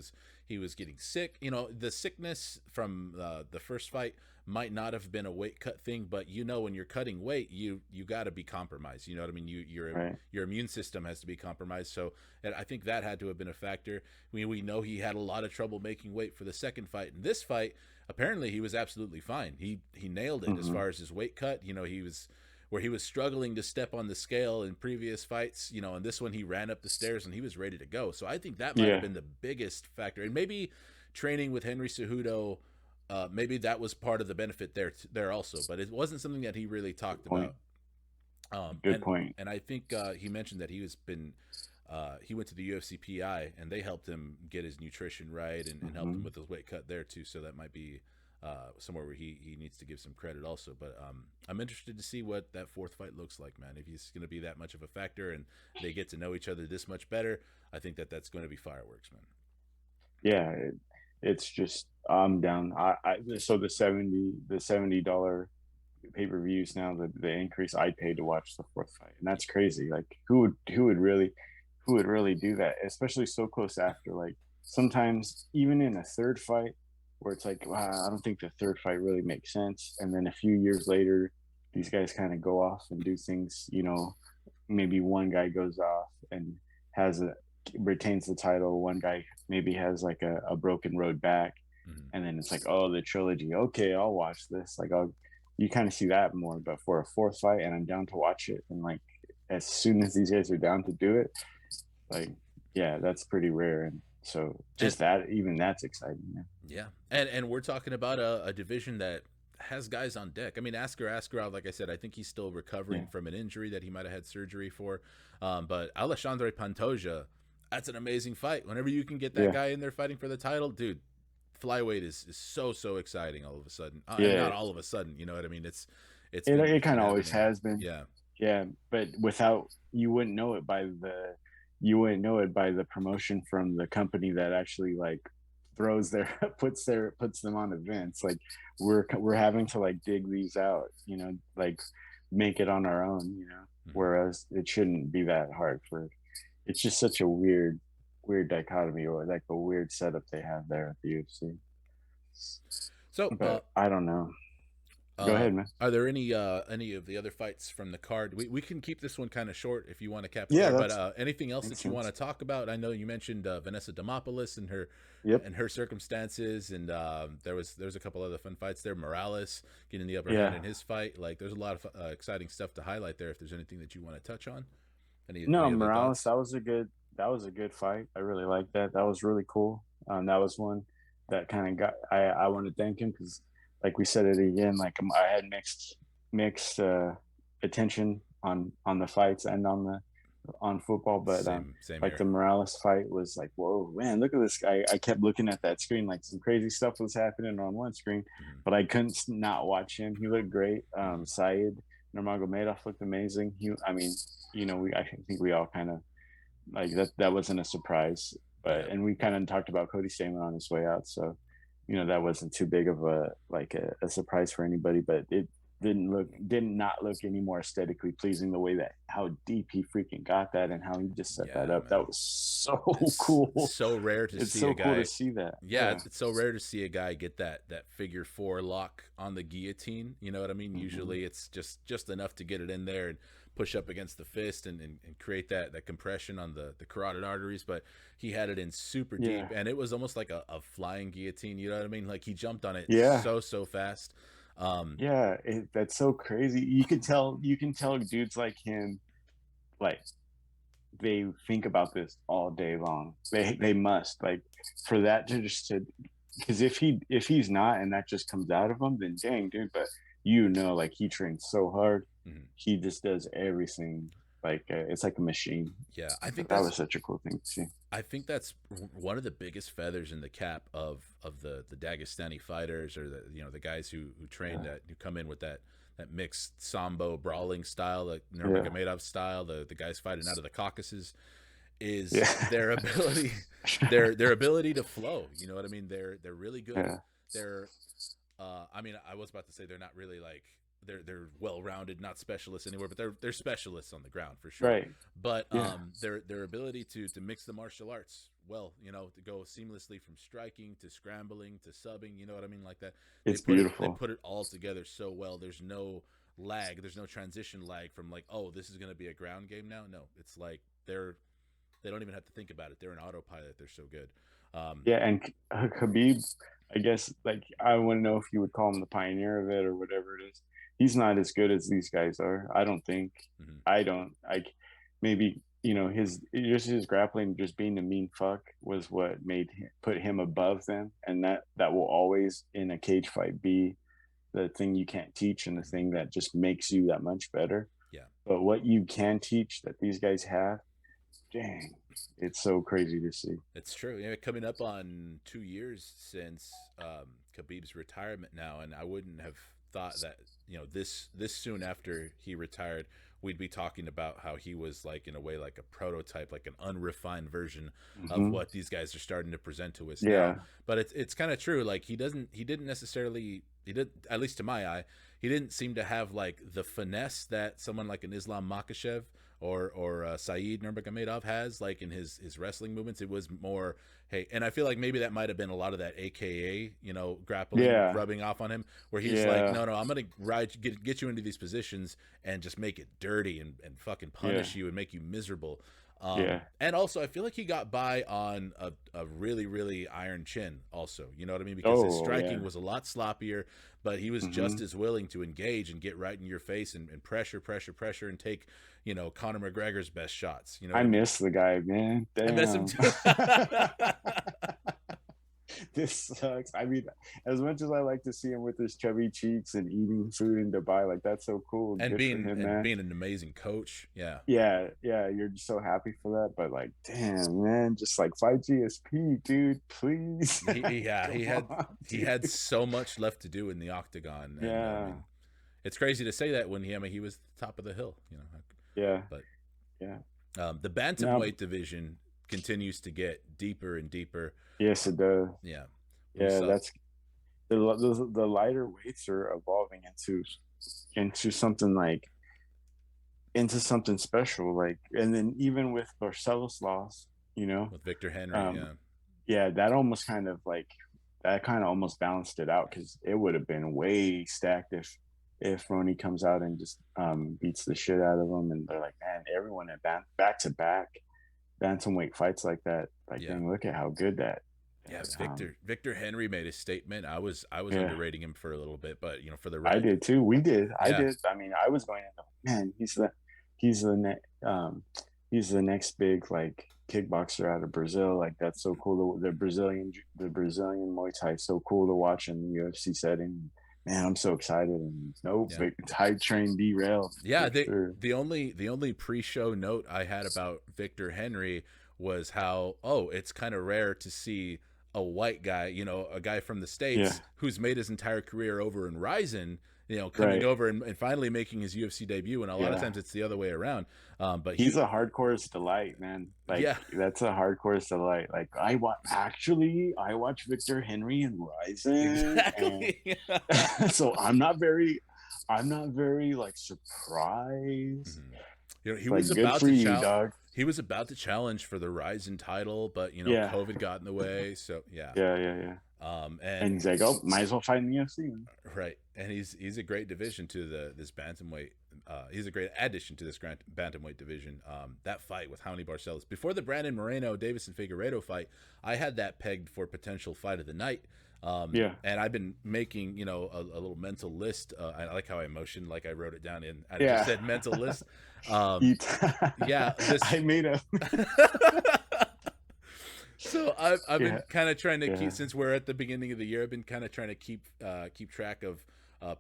S1: was getting sick. The sickness from the first fight might not have been a weight cut thing, but when you're cutting weight, you got to be compromised. You know what I mean? Your immune system has to be compromised. So I think that had to have been a factor. We know he had a lot of trouble making weight for the second fight. In this fight, apparently he was absolutely fine. He nailed it as far as his weight cut. He was. Where he was struggling to step on the scale in previous fights, and this one he ran up the stairs and he was ready to go. So I think that might have been the biggest factor. And maybe training with Henry Cejudo maybe that was part of the benefit there also, but it wasn't something that he really talked about.
S2: Good point.
S1: And I think he mentioned that he went to the UFC PI and they helped him get his nutrition right and helped him with his weight cut there too. So that might be somewhere where he needs to give some credit also. But I'm interested to see what that fourth fight looks like, man. If he's going to be that much of a factor and they get to know each other this much better, I think that's going to be fireworks, man.
S2: Yeah, it's just I'm down. So the $70 pay-per-views now, the increase I paid to watch the fourth fight, and that's crazy. Like who would really do that, especially so close after? Like sometimes even in a third fight where it's like, wow, I don't think the third fight really makes sense, and then a few years later these guys kind of go off and do things, maybe one guy goes off and retains the title, one guy maybe has like a broken road back, and then it's like, oh, the trilogy, okay, I'll watch this. Like you kind of see that more. But for a fourth fight, and I'm down to watch it, and like as soon as these guys are down to do it, like, yeah, that's pretty rare. And so just that's exciting, man.
S1: Yeah, and we're talking about a division that has guys on deck. I mean, Askar Askarov, like I said, I think he's still recovering from an injury that he might have had surgery for. But Alexandre Pantoja, that's an amazing fight. Whenever you can get that guy in there fighting for the title, dude, flyweight is so exciting all of a sudden. Not all of a sudden, you know what I mean? It
S2: kind of always has been. Yeah, but you wouldn't know it by the promotion from the company that actually like puts them on events. Like we're having to like dig these out, like make it on our own, whereas it shouldn't be that hard it's just such a weird dichotomy, or like a weird setup they have there at the UFC.
S1: So
S2: but I don't know. Go ahead, man.
S1: Are there any of the other fights from the card? We can keep this one kind of short if you want to cap it.
S2: Yeah,
S1: but anything else that you want to talk about? I know you mentioned Vanessa Demopoulos and her circumstances, and there's a couple other fun fights there. Morales getting the upper hand in his fight. Like there's a lot of exciting stuff to highlight there. If there's anything that you want to touch on.
S2: Morales, that was a good fight. I really liked that. That was really cool. That was one that kind of got. I want to thank him because, like we said it again, like I had mixed attention on the fights and on football, but
S1: same
S2: like the Morales fight was like, whoa, man, look at this guy. I kept looking at that screen, like some crazy stuff was happening on one screen, but I couldn't not watch him. He looked great. Said Nurmagomedov looked amazing. I think we all kind of like that wasn't a surprise, and we kind of talked about Cody Stamann on his way out, so that wasn't too big of a surprise for anybody, but it did not look any more aesthetically pleasing the way that how deep he freaking got that and how he just set that up. Man. That was so cool.
S1: So rare to
S2: it's
S1: see
S2: so
S1: a guy.
S2: Cool to see that.
S1: Yeah, it's so rare to see a guy get that figure four lock on the guillotine. You know what I mean? Usually it's just enough to get it in there and push up against the fist and create that compression on the carotid arteries, but he had it in super deep, and it was almost like a flying guillotine. You know what I mean? Like he jumped on it so fast.
S2: That's so crazy. You can tell dudes like him, like they think about this all day long. They must, like, for that to because if he's not and that just comes out of him, then dang, dude. But like he trains so hard. He just does everything like it's like a machine.
S1: Yeah, I think
S2: that was such a cool thing to see.
S1: I think that's one of the biggest feathers in the cap of the Dagestani fighters, or the guys who train that, who come in with that mixed sambo brawling style, like Nurmagomedov style, the guys fighting out of the Caucasus, is their ability their ability to flow. You know what I mean? They're really good. They're I mean, I was about to say they're not really like they're well-rounded, not specialists anywhere, but they're specialists on the ground for sure.
S2: Right.
S1: But their ability to mix the martial arts well, to go seamlessly from striking to scrambling to subbing, you know what I mean, like that.
S2: It's beautiful.
S1: They put it all together so well. There's no lag. There's no transition lag from like, oh, this is going to be a ground game now. No, it's like they don't even have to think about it. They're an autopilot. They're so good.
S2: And Khabib, I guess, like, I want to know if you would call him the pioneer of it or whatever it is. He's not as good as these guys are. I don't think. I don't. Maybe his grappling, just being a mean fuck, was what put him above them, and that will always in a cage fight be the thing you can't teach and the thing that just makes you that much better.
S1: Yeah.
S2: But what you can teach that these guys have, dang, it's so crazy to see.
S1: It's true. Yeah, coming up on 2 years since Khabib's retirement now, and I wouldn't have thought that this soon after he retired, we'd be talking about how he was like in a way like a prototype, like an unrefined version of what these guys are starting to present to us now. But it's kind of true. Like he didn't necessarily, at least to my eye, he didn't seem to have like the finesse that someone like an Islam Makhachev or Saeed Nurmagomedov has, like in his wrestling movements. It was more, hey, and I feel like maybe that might have been a lot of that AKA, grappling rubbing off on him, where he's like, no, I'm gonna get you into these positions and just make it dirty and fucking punish you and make you miserable. And also I feel like he got by on a really, really iron chin also, you know what I mean? Because his striking was a lot sloppier, but he was just as willing to engage and get right in your face and pressure and take, Conor McGregor's best shots.
S2: I miss the guy, man. Damn.
S1: I miss him too.
S2: This sucks. I mean, as much as I like to see him with his chubby cheeks and eating food in Dubai, like that's so cool.
S1: And being an amazing coach. Yeah.
S2: You're just so happy for that. But like, damn, man, just like fight GSP, dude, please.
S1: He had so much left to do in the octagon. And, I mean, it's crazy to say that when he was the top of the hill, But the bantamweight division continues to get deeper and deeper.
S2: Yes, it does.
S1: Yeah.
S2: That's the lighter weights are evolving into something special. Like, and then even with Barcelos loss,
S1: with Victor Henry,
S2: that almost kind of almost balanced it out, because it would have been way stacked if Raoni comes out and just beats the shit out of him, and they're like, man, everyone at back to back bantamweight fights like that, dang, look at how good that.
S1: Yeah, Victor Henry made a statement. I was underrating him for a little bit, but for the right,
S2: I did too. We did. I did. I mean, I was going into, man, he's the next big like kickboxer out of Brazil. Like, that's so cool. The Brazilian Muay Thai is so cool to watch in the UFC setting. Man, I'm so excited. And hype train derailed.
S1: Yeah, the only pre-show note I had about Victor Henry was how it's kind of rare to see a white guy, a guy from the States who's made his entire career over in Rizin, coming over and finally making his UFC debut. And a lot of times it's the other way around. But
S2: he's a hardcore delight, man. Like, that's a hardcore delight. Like, I watch Victor Henry and Rizin.
S1: Exactly.
S2: And so I'm not very like surprised.
S1: He was about to challenge. He was about to challenge for the Rizin title, but COVID got in the way. So
S2: and he's like, might as well fight in the UFC.
S1: Right, and he's a great division to this bantamweight. He's a great addition to this bantamweight division. That fight with Raoni Barcelos before the Brandon Moreno Deiveson Figueiredo fight, I had that pegged for potential fight of the night. And I've been making a little mental list. I like how I motioned, like I wrote it down in. I just said mental list.
S2: I made a.
S1: So I've been kind of trying to keep, since we're at the beginning of the year, I've been kind of trying to keep track of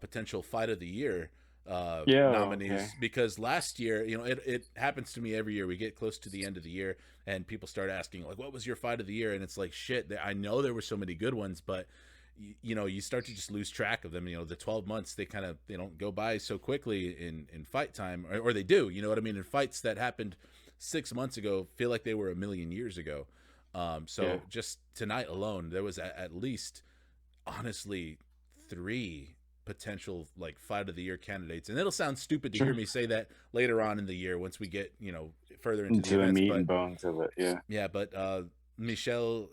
S1: potential fight of the year nominees, because last year, it happens to me every year. We get close to the end of the year and people start asking, like, what was your fight of the year? And it's like, shit, I know there were so many good ones, but you start to just lose track of them. The 12 months, they don't go by so quickly in fight time, or they do, you know what I mean? In fights that happened 6 months ago, feel like they were a million years ago. Just tonight alone, there was at least, honestly, 3 potential like fight of the year candidates, and it'll sound stupid to hear me say that later on in the year once we get further into the
S2: meat and bones of it.
S1: But Michel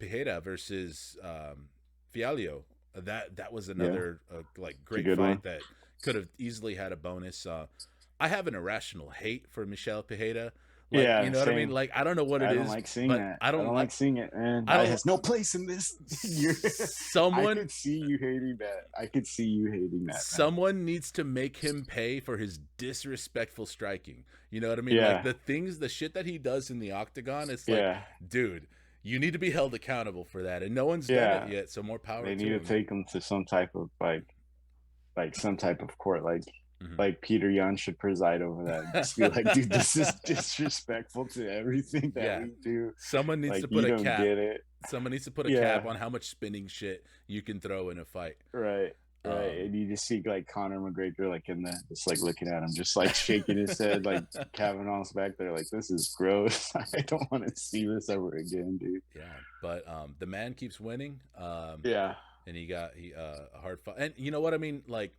S1: Pereira versus Fialho, that was another like great fight one that could have easily had a bonus. I have an irrational hate for Michel Pereira. Like,
S2: Yeah,
S1: you know what I mean?
S2: same.
S1: Like, I don't know what it
S2: I don't
S1: is,
S2: like seeing
S1: but
S2: that.
S1: I
S2: I
S1: don't
S2: don't
S1: like,
S2: like seeing it, man.
S1: I
S2: It
S1: don't,
S2: has no place in this. I
S1: someone,
S2: could see you hating that. I could see you hating that, man.
S1: someone needs to make him pay for his disrespectful striking. You know what I mean? Like
S2: Yeah,
S1: the shit that he does in the octagon, it's like,
S2: yeah,
S1: dude, you need to be held accountable for that. And no one's done it
S2: yeah.
S1: yet, so more power
S2: They need
S1: to
S2: to
S1: him.
S2: take them to some type of like some type of court,
S1: Mhm.
S2: like Peter Yan should preside over that. And just be like, dude, this is disrespectful to everything that
S1: Yeah.
S2: we do.
S1: Someone needs
S2: Like,
S1: to put
S2: you
S1: a
S2: don't
S1: cap.
S2: get it.
S1: Someone needs to put a cap
S2: Yeah,
S1: on how much spinning shit you can throw in a fight.
S2: right, right.
S1: Um,
S2: And you just see like Conor McGregor, like in the, just like looking at him, just like shaking his head, like Kavanaugh's back there, like, this is gross. I don't want to see this ever again, dude.
S1: yeah, but the man keeps winning.
S2: Yeah,
S1: And he got a hard fight. And you know what I mean? Like,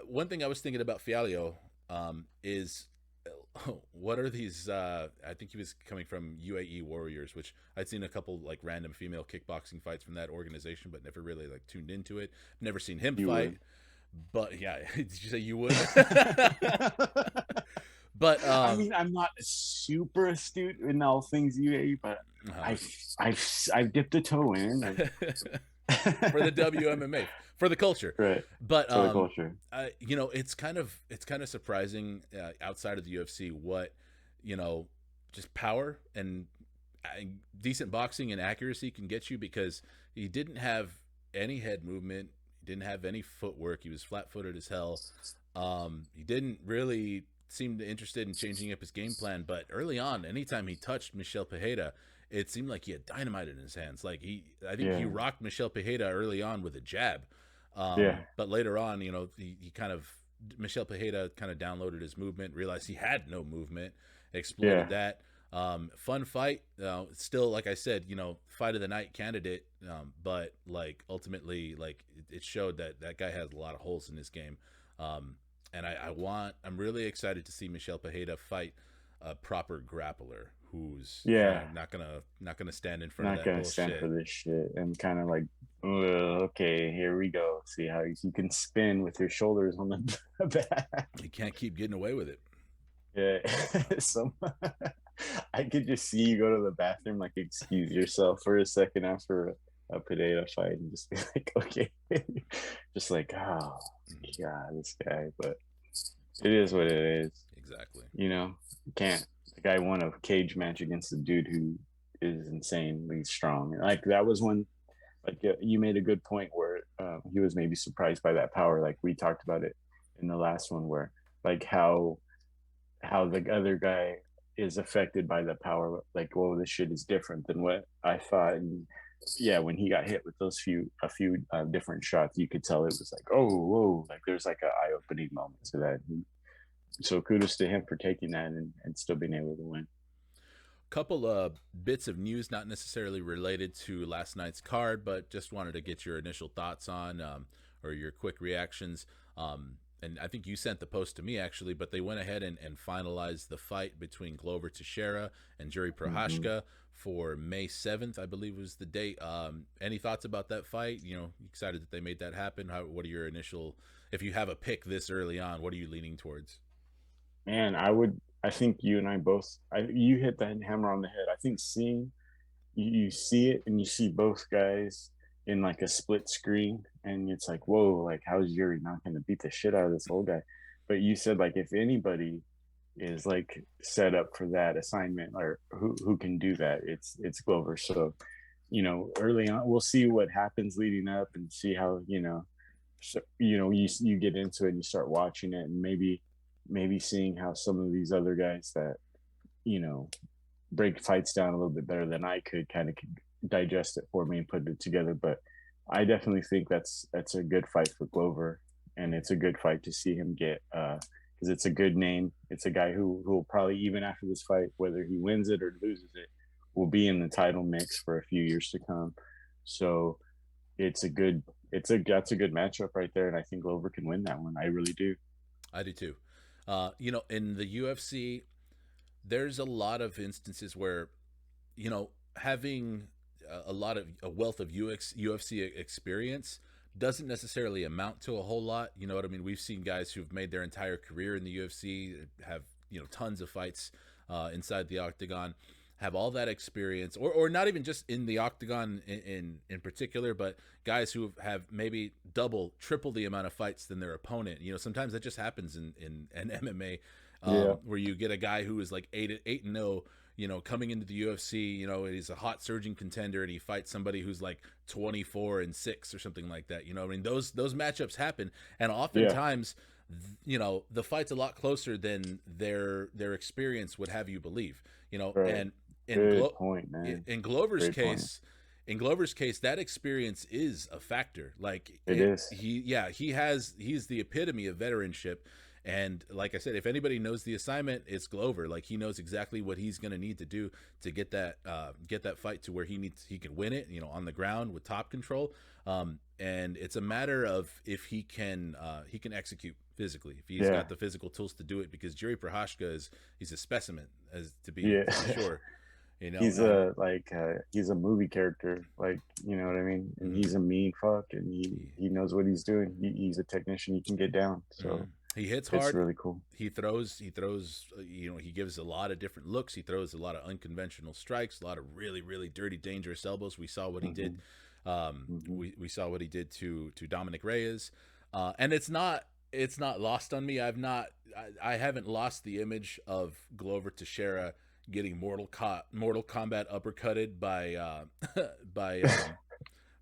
S1: one thing I was thinking about Fialho is what are these? I think he was coming from UAE Warriors, which I'd seen a couple like random female kickboxing fights from that organization, but never really like tuned into it. Never seen him
S2: you
S1: fight.
S2: would.
S1: But yeah, did you say you would? But
S2: I mean, I'm not super astute in all things UAE, but
S1: uh,
S2: I've dipped a toe in.
S1: for the WMMA, for the culture.
S2: Right,
S1: But
S2: for the culture.
S1: you know, it's kind of surprising outside of the UFC what, you know, just power and decent boxing and accuracy can get you, because he didn't have any head movement, he didn't have any footwork, he was flat-footed as hell. He didn't really seem interested in changing up his game plan, but early on, anytime he touched Michel Pereira, it seemed like he had dynamite in his hands. Like I think he
S2: Yeah,
S1: rocked Michel Pereira early on with a jab,
S2: yeah,
S1: but later on, you know, he kind of, Michel Pereira kind of downloaded his movement, realized he had no movement, exploited
S2: yeah,
S1: that. Fun fight. Still, like I said, you know, fight of the night candidate. But like ultimately, like it showed that that guy has a lot of holes in his game. And I'm really excited to see Michel Pereira fight a proper grappler who's
S2: yeah.
S1: not gonna stand in front of
S2: Not
S1: that
S2: gonna stand for
S1: bullshit.
S2: this shit, and kind of like, okay, here we go. See how you can spin with your shoulders on the back.
S1: He can't keep getting away with it.
S2: Yeah, so I could just see you go to the bathroom, like excuse yourself for a second after a potato fight, and just be like, okay, just like, oh god, this guy. But it is what it is.
S1: Exactly.
S2: You know, you can't. The guy won a cage match against a dude who is insanely strong. And like that was one. Like you made a good point where he was maybe surprised by that power. Like we talked about it in the last one, where like how the other guy is affected by the power. Like, whoa, this shit is different than what I thought. And yeah, when he got hit with those a few different shots, you could tell it was like, oh, whoa, like there's like an eye opening moment to that. So kudos to him for taking that and still being able to win.
S1: Couple of bits of news, not necessarily related to last night's card, but just wanted to get your initial thoughts on, or your quick reactions. And I think you sent the post to me actually, but they went ahead and finalized the fight between Glover Teixeira and Jiří Procházka for May 7th, I believe was the date. Any thoughts about that fight? You know, excited that they made that happen? What are your initial, if you have a pick this early on, what are you leaning towards?
S2: Man, I think you and I both, you hit the hammer on the head. I think seeing, you see it and you see both guys in like a split screen, and it's like, whoa, like how's Yuri not going to beat the shit out of this old guy? But you said like if anybody is like set up for that assignment, or who can do that, it's Glover. So, you know, early on, we'll see what happens leading up and see how, you know, so, you know, you get into it and you start watching it, and maybe seeing how some of these other guys that, you know, break fights down a little bit better than I could kind of digest it for me and put it together. But I definitely think that's a good fight for Glover, and it's a good fight to see him get, because it's a good name. It's a guy who will probably, even after this fight, whether he wins it or loses it, will be in the title mix for a few years to come. So that's a good matchup right there, and I think Glover can win that one. I really do.
S1: I do too. You know, in the UFC, there's a lot of instances where, you know, having a wealth of UFC experience doesn't necessarily amount to a whole lot. You know what I mean? We've seen guys who've made their entire career in the UFC, have, you know, tons of fights inside the octagon, have all that experience, or not even just in the octagon in particular, but guys who have maybe double, triple the amount of fights than their opponent. You know, sometimes that just happens in MMA, where you get a guy who is like 8-0, you know, coming into the UFC, you know, he's a hot surging contender and he fights somebody who's like 24-6 or something like that. You know, I mean, those matchups happen, and oftentimes, you know, the fight's a lot closer than their experience would have you believe. You know, and in Glover's case. In Glover's case, that experience is a factor. Like he's the epitome of veteranship. And like I said, if anybody knows the assignment, it's Glover. Like, he knows exactly what he's going to need to do to get that fight to where he can win it, you know, on the ground with top control. And it's a matter of if he can execute physically, if he's got the physical tools to do it, because Jiří Procházka he's a specimen, as to be sure. You know,
S2: he's a movie character, like, you know what I mean? And he's a mean fuck, and he knows what he's doing. He's a technician. He can get down. So
S1: he hits hard.
S2: It's really cool.
S1: He throws, you know, he gives a lot of different looks. He throws a lot of unconventional strikes, a lot of really, really dirty, dangerous elbows. We saw what he did. We saw what he did to Dominic Reyes. And it's not lost on me. I haven't lost the image of Glover Teixeira getting Mortal Kombat uppercutted by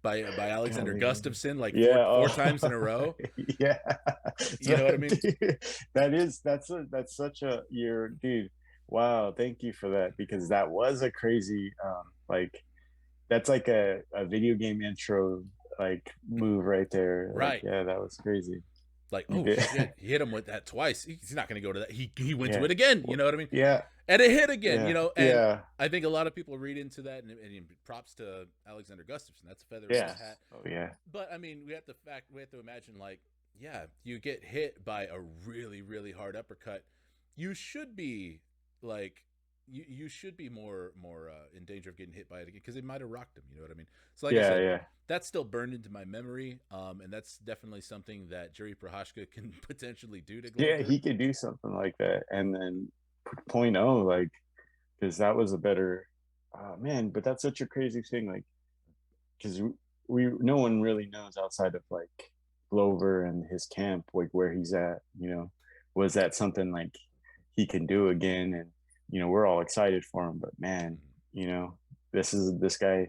S1: Alexander Gustafsson like four times in a row.
S2: Yeah,
S1: you know what I mean.
S2: That's such a dude. Wow, thank you for that, because that was a crazy that's like a video game intro like move right there.
S1: Right.
S2: Like, yeah, that was crazy.
S1: Like, oh shit, he hit him with that twice. He's not going to go to that. He went to it again. You know what I mean?
S2: Yeah.
S1: And it hit again, you know. And I think a lot of people read into that, and props to Alexander Gustafsson. That's a feather in his hat.
S2: Oh yeah.
S1: But I mean, we have to imagine, like, you get hit by a really, really hard uppercut. You should be like, you should be more in danger of getting hit by it again, because it might have rocked him. You know what I mean? So like I said, that's still burned into my memory, and that's definitely something that Jiří Procházka can potentially do to Glover.
S2: Yeah, he could do something like that, and then 0.0, like, because that was a better man. But that's such a crazy thing, like, because no one really knows outside of like Glover and his camp, like, where he's at. You know, was that something like he can do again? And you know, we're all excited for him, but man, you know, this guy.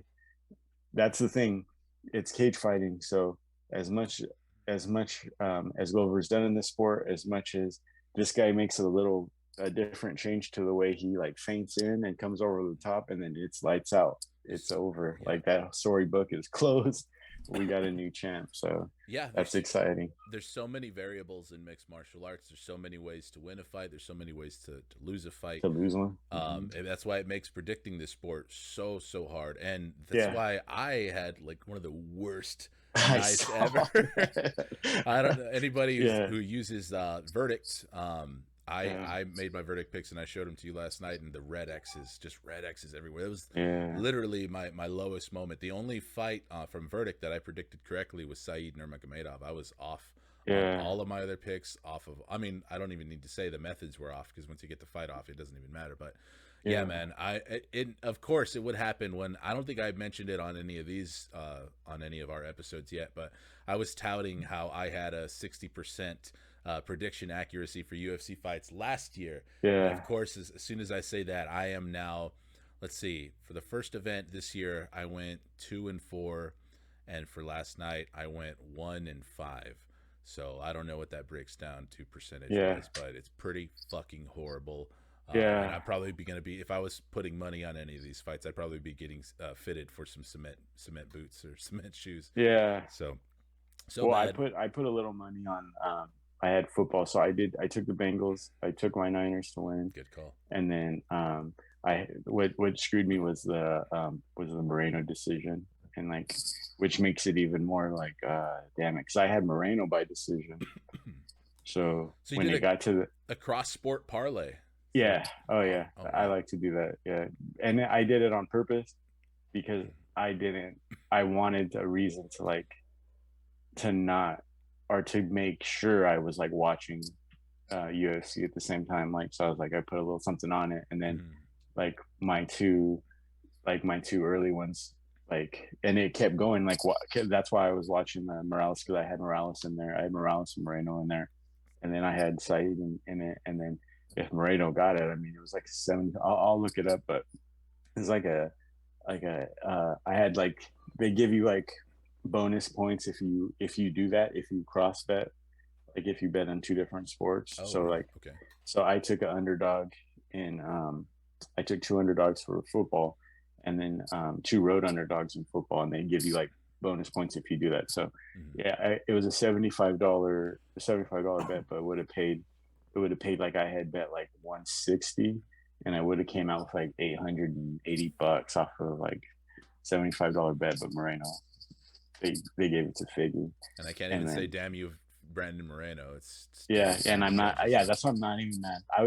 S2: That's the thing. It's cage fighting, so as much as Glover's done in this sport, as much as this guy makes a different change to the way he like feints in and comes over the top, and then it's lights out. It's over. Like, that storybook is closed. We got a new champ, so that's exciting.
S1: There's so many variables in mixed martial arts. There's so many ways to win a fight. There's so many ways to lose a fight.
S2: To lose one.
S1: And that's why it makes predicting this sport so hard. And that's why I had like one of the worst nights ever. I don't know anybody who uses Verdict. I made my Verdict picks, and I showed them to you last night, and the red X's everywhere. It was literally my lowest moment. The only fight from Verdict that I predicted correctly was Said Nurmagomedov. I was off on all of my other picks. I mean, I don't even need to say the methods were off, because once you get the fight off, it doesn't even matter. But yeah, man, of course it would happen when, I don't think I mentioned it on any of these on any of our episodes yet, but I was touting how I had a 60% prediction accuracy for UFC fights last year. And of course, as soon as I say that, I am now, let's see, for the first event this year, I went 2-4, and for last night, I went 1-5. So I don't know what that breaks down to percentage-wise, but it's pretty fucking horrible. And I'd probably be going to be, if I was putting money on any of these fights, I'd probably be getting fitted for some cement boots or cement shoes. So
S2: well, I put a little money on. I had football, so I took the Bengals. I took my Niners to win.
S1: Good call.
S2: And then what screwed me was the Moreno decision, and like, which makes it even more like damn it, because I had Moreno by decision. So when it got to
S1: a cross sport parlay.
S2: Yeah. Oh yeah. Oh, I like to do that. Yeah. And I did it on purpose, because I wanted a reason to make sure I was like watching UFC at the same time. Like, so I was like, I put a little something on it, and then
S1: Mhm.
S2: like my two early ones, like, and it kept going. Like, what? That's why I was watching the Morales, because I had Morales in there. I had Morales and Moreno in there, and then I had Said in it, and then if Moreno got it, I mean, it was like 70. I'll look it up, but it's like I had like, they give you like bonus points if you do that, if you cross bet, like if you bet on two different sports.
S1: Oh,
S2: So
S1: really?
S2: like,
S1: Okay.
S2: so I took an underdog in I took two underdogs for football, and then two road underdogs in football, and they give you like bonus points if you do that. So
S1: Mhm.
S2: yeah, it was a $75 bet, but it would have paid like I had bet like 160, and I would have came out with like $880 off of like $75 bet. But Moreno, they gave it to Figgy,
S1: And I can't
S2: and
S1: even say
S2: then
S1: damn you, Brandon Moreno. It's
S2: yeah,
S1: damn
S2: and
S1: you,
S2: I'm not.
S1: judges.
S2: Yeah, that's why I'm not even mad. I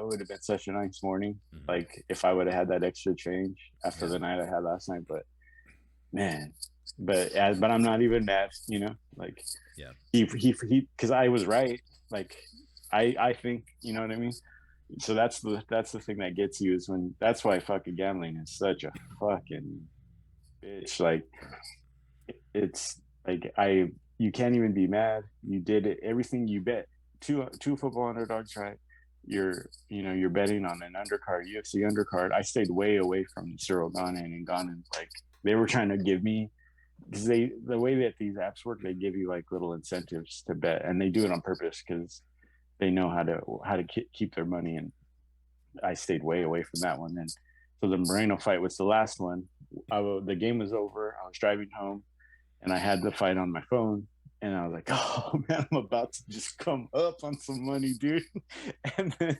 S2: would have been such a nice morning,
S1: Mhm.
S2: like if I would have had that extra change after
S1: Yeah.
S2: the night I had last night. But man, but I'm not even mad. Like
S1: Yeah.
S2: because I was right. Like I think, you know what I mean. So that's the thing that gets you, is when, that's why fucking gambling is such a fucking bitch. Like it's like, you can't even be mad. You did it, everything you bet. Two football underdogs, right? You're betting on an undercard, UFC undercard. I stayed way away from Cyril Gane and Gane. Like, they were trying to give me, because the way that these apps work, they give you like little incentives to bet, and they do it on purpose because they know how to keep their money. And I stayed way away from that one. And so the Moreno fight was the last one. The game was over. I was driving home, and I had the fight on my phone, and I was like, "Oh man, I'm about to just come up on some money, dude." And then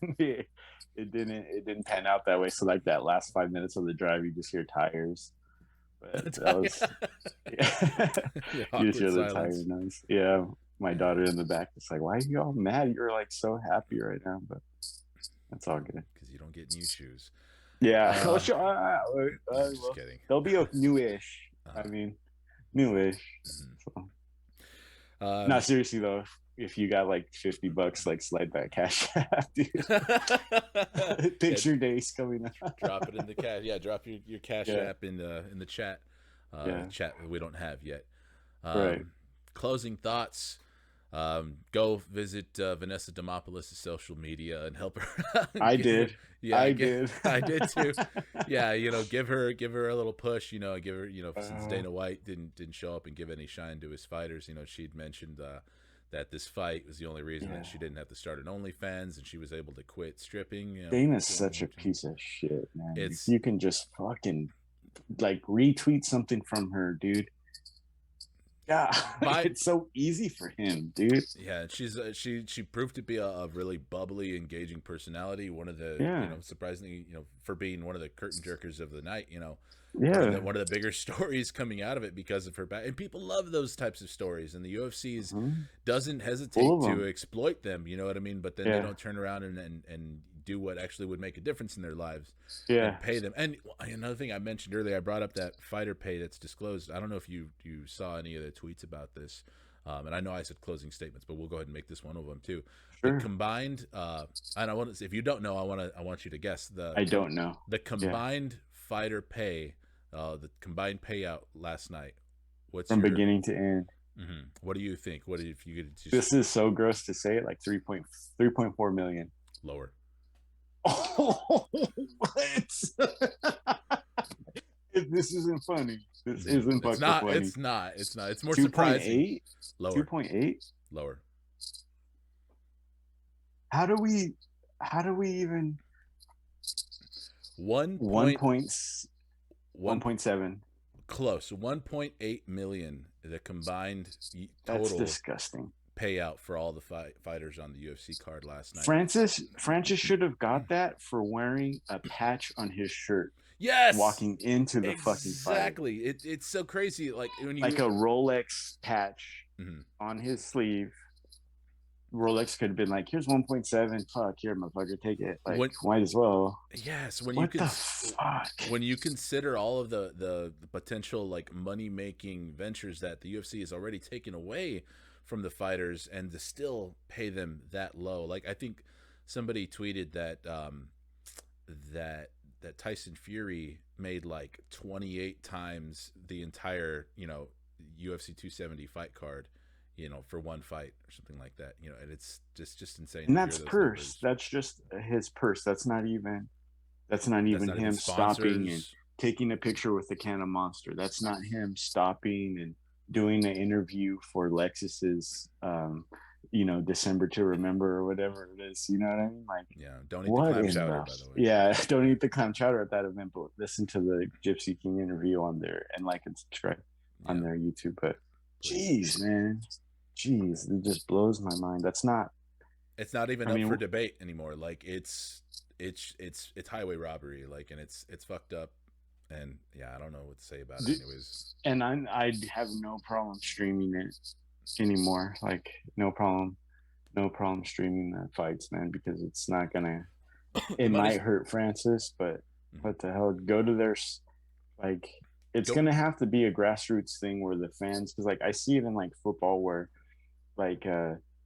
S2: it didn't pan out that way. So like that last 5 minutes of the drive, you just hear tires. But that was, yeah.
S1: The
S2: You just
S1: awkward
S2: hear the tire
S1: silence.
S2: noise. Yeah, my
S1: Yeah.
S2: daughter in the back. It's like, why are you all mad? You're like so happy right now, but that's all good.
S1: Because you don't get new shoes.
S2: Yeah. Oh,
S1: Uh,
S2: sure.
S1: I'm just
S2: Well,
S1: kidding.
S2: they'll be a newish. I
S1: Uh,
S2: mean, newish.
S1: mhm.
S2: So. No,
S1: Um,
S2: seriously though, if you got like $50, like slide that cash app, dude.
S1: yeah,
S2: Picture days coming up.
S1: drop it in the cash. Yeah, drop your cash
S2: Yeah,
S1: app in the chat.
S2: yeah,
S1: Chat that we don't have yet.
S2: right.
S1: Closing thoughts. Go visit Vanessa Demopoulos' social media and help her.
S2: I
S1: Give her,
S2: did.
S1: yeah,
S2: I did.
S1: I did too. Yeah, give her a little push. Give her, since
S2: Uh,
S1: Dana White didn't show up and give any shine to his fighters. She'd mentioned that this fight was the only reason that
S2: yeah.
S1: she didn't have to start an OnlyFans, and she was able to quit stripping.
S2: Dana's such a piece of shit, man. If
S1: It's
S2: you can just fucking like retweet something from her, dude. Yeah,
S1: by
S2: it's so easy for him, dude.
S1: Yeah, she's she proved to be a really bubbly, engaging personality. One of the
S2: Yeah,
S1: surprisingly, for being one of the curtain jerkers of the night. One of the
S2: yeah.
S1: bigger stories coming out of it because of her back, and people love those types of stories. And the UFC
S2: Mhm.
S1: doesn't
S2: Full
S1: hesitate
S2: of
S1: to
S2: them.
S1: exploit them. You know what I mean? But then they
S2: Yeah,
S1: don't turn around and do what actually would make a difference in their lives and
S2: yeah.
S1: pay them. And another thing I mentioned earlier, I brought up that fighter pay that's disclosed. I don't know if you saw any of the tweets about this. And I know I said closing statements, but we'll go ahead and make this one of them too. The
S2: Sure.
S1: combined, and I want to, if you don't know, I want you to guess
S2: I don't know.
S1: the
S2: Yeah,
S1: combined fighter pay, the combined payout last night. What's
S2: from
S1: your?
S2: beginning to end.
S1: What do you think? What if you could just
S2: This is so gross to say it. Like 3.4 million.
S1: lower?
S2: Oh, what? This isn't funny. This isn't
S1: It's
S2: fucking
S1: not.
S2: funny.
S1: It's not. It's not. It's more surprising.
S2: 2.8.
S1: Lower.
S2: 2.8.
S1: Lower.
S2: How do we? How do we even?
S1: One
S2: 1
S1: point
S2: point
S1: one
S2: 1.7.
S1: close. 1.8 million. The combined
S2: That's
S1: total
S2: disgusting.
S1: payout for all the fighters on the UFC card last night.
S2: Francis should have got that for wearing a patch on his shirt.
S1: Yes,
S2: walking into the fucking fight.
S1: Exactly. It's so crazy. Like when you
S2: like a Rolex patch
S1: Mhm.
S2: on his sleeve. Rolex could have been like, here's 1.7. Fuck, here, motherfucker, take it. Like,
S1: When,
S2: might as well.
S1: yes,
S2: What the fuck?
S1: when you consider all of the potential like money making ventures that the UFC has already taken away from the fighters, and to still pay them that low. Like I think somebody tweeted that that Tyson Fury made like 28 times the entire, UFC 270 fight card, for one fight or something like that, and it's just insane.
S2: And that's purse. Numbers. That's just his purse. That's not even him stopping and taking a picture with the can of Monster. That's not him stopping and doing an interview for Lexus's December to Remember or whatever it is. You know what I mean? Like,
S1: yeah, don't eat the clam chowder, by the way.
S2: Yeah, don't eat the clam chowder at that event, but listen to the Gypsy King interview on there and like and subscribe on their YouTube. But jeez, man. Jeez, it just blows my mind. It's not even up for debate anymore. Like it's highway robbery, like, and it's fucked up. And yeah, I don't know what to say about it anyways. And I have no problem streaming it anymore. Like no problem streaming the fights, man, because it's not gonna it might hurt Francis, but what the hell, go to their, like, it's gonna have to be a grassroots thing where the fans, because like I see it in like football where like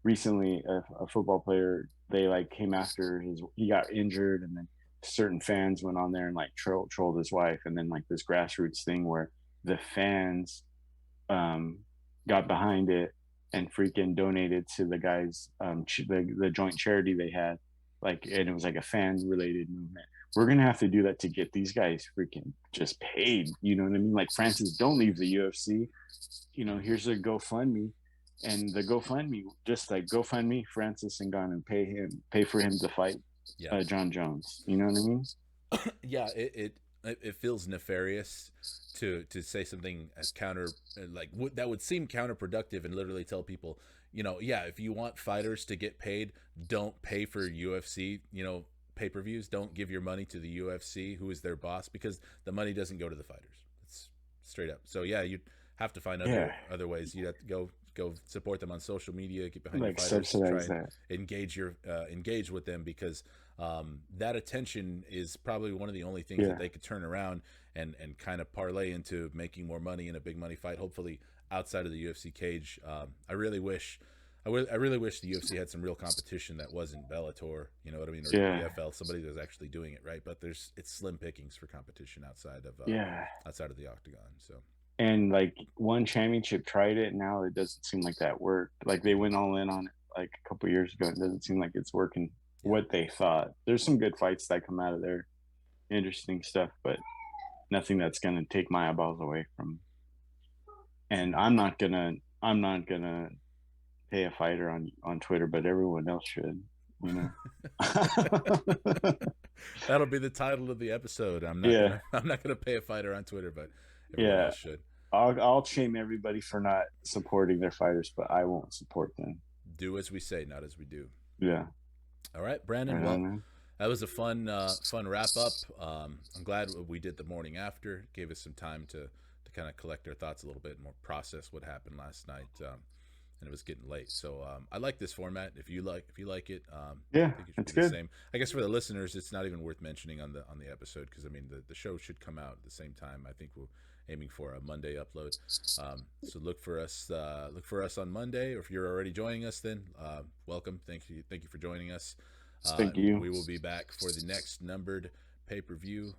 S2: recently a football player, they like came after he got injured, and then certain fans went on there and like trolled his wife, and then like this grassroots thing where the fans got behind it and freaking donated to the guys the joint charity they had, like, and it was like a fan related movement. We're gonna have to do that to get these guys freaking just paid, you know what I mean? Like, Francis, don't leave the UFC, here's a GoFundMe, and the GoFundMe, just like GoFundMe Francis Ngannou and pay for him to fight John Jones. You know what I mean?
S1: Yeah, it feels nefarious to say something as that would seem counterproductive, and literally tell people, if you want fighters to get paid, don't pay for UFC, pay-per-views. Don't give your money to the UFC, who is their boss, because the money doesn't go to the fighters. It's straight up. So yeah, you'd have to find other ways. You'd have to go support them on social media, get behind your fighters, try and engage with them, because that attention is probably one of the only things that they could turn around and kind of parlay into making more money in a big money fight, hopefully outside of the UFC cage. I really wish the UFC had some real competition that wasn't Bellator, you know what I mean, or PFL, somebody that's actually doing it right. But it's slim pickings for competition outside of the octagon. So.
S2: And like one championship tried it, now it doesn't seem like that worked. Like they went all in on it like a couple years ago. It doesn't seem like it's working what they thought. There's some good fights that come out of there, interesting stuff, but nothing that's gonna take my eyeballs away from. And I'm not gonna pay a fighter on Twitter, but everyone else should.
S1: That'll be the title of the episode. I'm not gonna pay a fighter on Twitter, but everyone else should.
S2: I'll shame everybody for not supporting their fighters, but I won't support them.
S1: Do as we say, not as we do.
S2: Yeah.
S1: All right, Brandon. Well, that was a fun wrap up. I'm glad we did the morning after. Gave us some time to kind of collect our thoughts a little bit, more process what happened last night. And it was getting late, so I like this format. If you like it, I think it should be good. The same. I guess for the listeners, it's not even worth mentioning on the episode, because I mean the show should come out at the same time. I think we're aiming for a Monday upload. So look for us on Monday, or if you're already joining us, then welcome. Thank you for joining us.
S2: Thank you.
S1: We will be back for the next numbered pay-per-view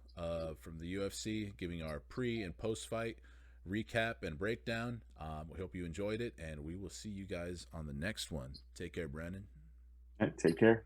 S1: from the UFC, giving our pre and post fight recap and breakdown. We hope you enjoyed it, and we will see you guys on the next one. Take care, Brandon.
S2: Take care.